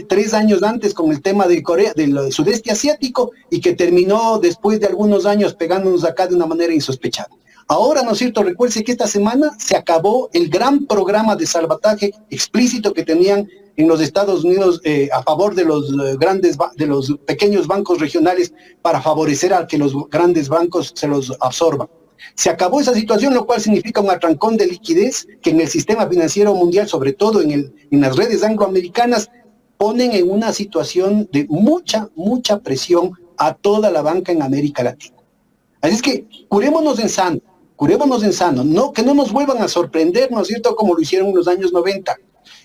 3 años antes con el tema de Corea, del sudeste asiático, y que terminó después de algunos años pegándonos acá de una manera insospechada. Ahora, ¿no es cierto?, recuerde que esta semana se acabó el gran programa de salvataje explícito que tenían en los Estados Unidos a favor de los pequeños bancos regionales para favorecer a que los grandes bancos se los absorban. Se acabó esa situación, lo cual significa un atrancón de liquidez que en el sistema financiero mundial, sobre todo en las redes angloamericanas, ponen en una situación de mucha presión a toda la banca en América Latina. Así es que curémonos en sano, no, que no nos vuelvan a sorprender, ¿no es cierto?, como lo hicieron en los años 90.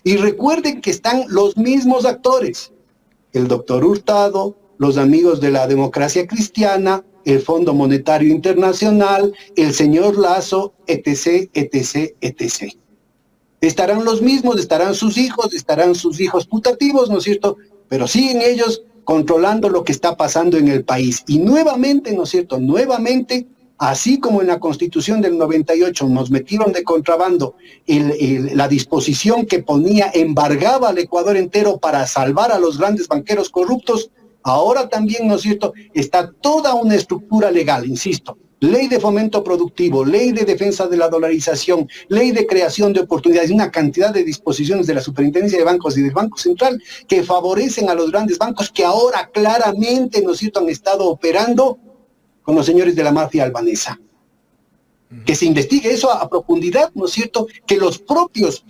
Y recuerden que están los mismos actores, el doctor Hurtado, los amigos de la democracia cristiana, el Fondo Monetario Internacional, el señor Lazo, etc. Estarán los mismos, estarán sus hijos putativos, ¿no es cierto?, pero siguen ellos controlando lo que está pasando en el país. Y nuevamente, ¿no es cierto?, así como en la Constitución del 98 nos metieron de contrabando la disposición que embargaba al Ecuador entero para salvar a los grandes banqueros corruptos, ahora también, ¿no es cierto?, está toda una estructura legal, insisto, ley de fomento productivo, ley de defensa de la dolarización, ley de creación de oportunidades, una cantidad de disposiciones de la Superintendencia de Bancos y del Banco Central que favorecen a los grandes bancos que ahora claramente, ¿no es cierto?, han estado operando con los señores de la mafia albanesa. Que se investigue eso a profundidad, ¿no es cierto?, que los propios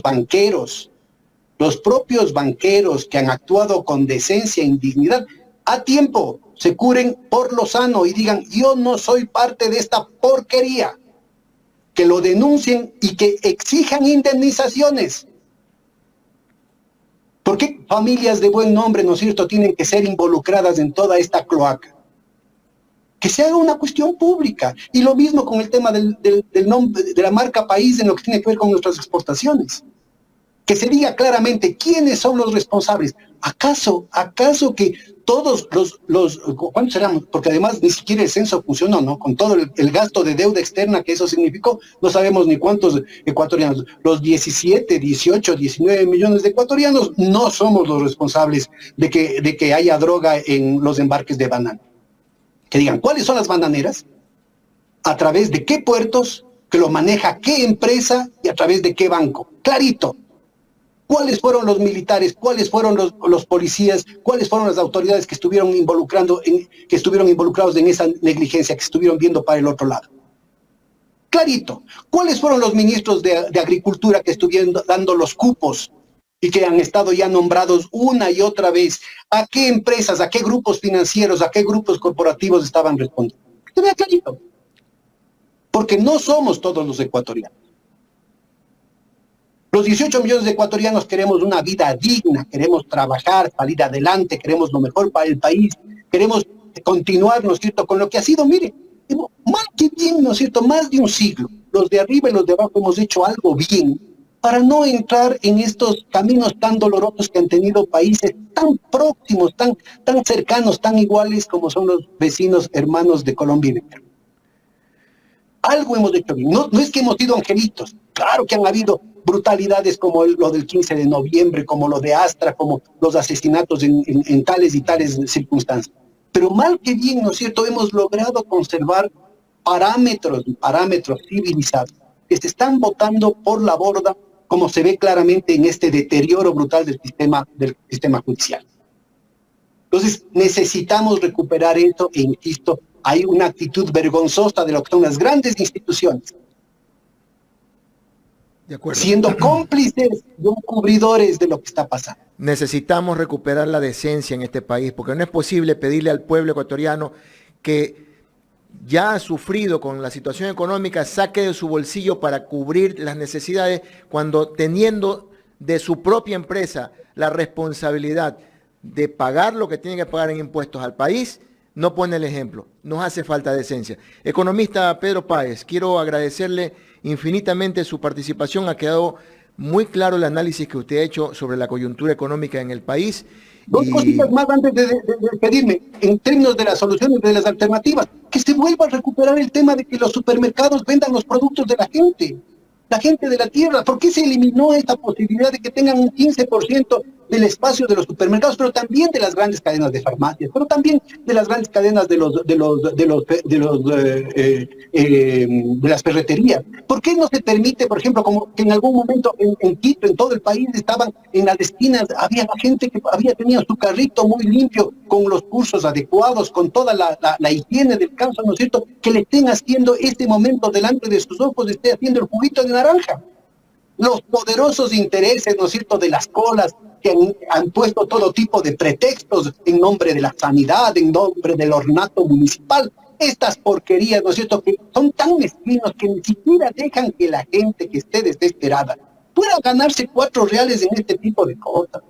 banqueros que han actuado con decencia e indignidad, a tiempo se curen por lo sano y digan, yo no soy parte de esta porquería, que lo denuncien y que exijan indemnizaciones. ¿Por qué familias de buen nombre, ¿no es cierto?, tienen que ser involucradas en toda esta cloaca? Que se haga una cuestión pública. Y lo mismo con el tema del nombre, de la marca país en lo que tiene que ver con nuestras exportaciones. Que se diga claramente quiénes son los responsables. ¿Acaso que todos ¿cuántos éramos? Porque además ni siquiera el censo funcionó, ¿no? Con todo el gasto de deuda externa que eso significó, no sabemos ni cuántos ecuatorianos. Los 17, 18, 19 millones de ecuatorianos no somos los responsables de que haya droga en los embarques de banana. Que digan, ¿cuáles son las bananeras? ¿A través de qué puertos? ¿Que lo maneja qué empresa? ¿Y a través de qué banco? Clarito. ¿Cuáles fueron los militares? ¿Cuáles fueron los policías? ¿Cuáles fueron las autoridades que estuvieron involucrados en esa negligencia, que estuvieron viendo para el otro lado? Clarito. ¿Cuáles fueron los ministros de Agricultura que estuvieron dando los cupos y que han estado ya nombrados una y otra vez? ¿A qué empresas, a qué grupos financieros, a qué grupos corporativos estaban respondiendo? Que se vea clarito. Porque no somos todos los ecuatorianos. Los 18 millones de ecuatorianos queremos una vida digna, queremos trabajar, salir adelante, queremos lo mejor para el país, queremos continuar, ¿no es cierto?, con lo que ha sido, mire, mal que bien, ¿no es cierto?, más de un siglo. Los de arriba y los de abajo hemos hecho algo bien para no entrar en estos caminos tan dolorosos que han tenido países tan próximos, tan cercanos, tan iguales como son los vecinos hermanos de Colombia y de Perú. Algo hemos hecho bien. No es que hemos sido angelitos. Claro que han habido brutalidades como lo del 15 de noviembre, como lo de Astra, como los asesinatos en tales y tales circunstancias. Pero mal que bien, ¿no es cierto?, hemos logrado conservar parámetros civilizados que se están botando por la borda, como se ve claramente en este deterioro brutal del sistema judicial. Entonces, necesitamos recuperar eso e insisto, hay una actitud vergonzosa de lo que son las grandes instituciones, de acuerdo, siendo cómplices y encubridores de lo que está pasando. Necesitamos recuperar la decencia en este país, porque no es posible pedirle al pueblo ecuatoriano que ya ha sufrido con la situación económica, saque de su bolsillo para cubrir las necesidades, cuando teniendo de su propia empresa la responsabilidad de pagar lo que tiene que pagar en impuestos al país, no pone el ejemplo. Nos hace falta decencia. Economista Pedro Páez, quiero agradecerle infinitamente su participación. Ha quedado muy claro el análisis que usted ha hecho sobre la coyuntura económica en el país. Dos cositas más antes de despedirme, en términos de las soluciones, de las alternativas, que se vuelva a recuperar el tema de que los supermercados vendan los productos de la gente de la tierra. ¿Por qué se eliminó esta posibilidad de que tengan un 15% del espacio de los supermercados, pero también de las grandes cadenas de farmacias, pero también de las grandes cadenas de las ferreterías? ¿Por qué no se permite, por ejemplo, como que en algún momento en Quito, en todo el país, estaban en las esquinas, había gente que tenía su carrito muy limpio, con los cursos adecuados, con toda la higiene del caso, ¿no es cierto?, que le estén haciendo este momento delante de sus ojos, esté haciendo el juguito de naranja? Los poderosos intereses, ¿no es cierto?, de las colas, que han puesto todo tipo de pretextos en nombre de la sanidad, en nombre del ornato municipal. Estas porquerías, ¿no es cierto?, que son tan mezquinos que ni siquiera dejan que la gente que esté desesperada pueda ganarse 4 reales en este tipo de cosas.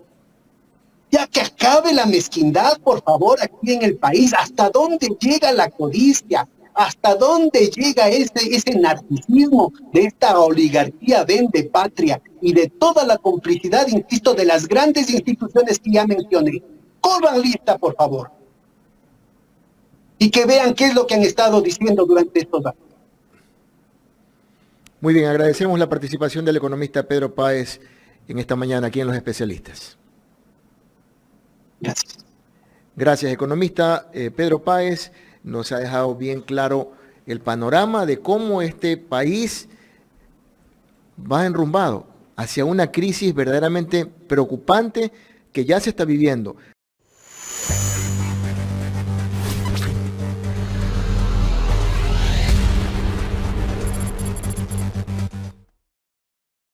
Ya que acabe la mezquindad, por favor, aquí en el país. ¿Hasta dónde llega la codicia? ¿Hasta dónde llega ese narcisismo de esta oligarquía vende patria y de toda la complicidad, insisto, de las grandes instituciones que ya mencioné? Corran lista, por favor. Y que vean qué es lo que han estado diciendo durante estos años. Muy bien, agradecemos la participación del economista Pedro Páez en esta mañana aquí en Los Especialistas. Gracias. Gracias, economista Pedro Páez. Nos ha dejado bien claro el panorama de cómo este país va enrumbado hacia una crisis verdaderamente preocupante que ya se está viviendo.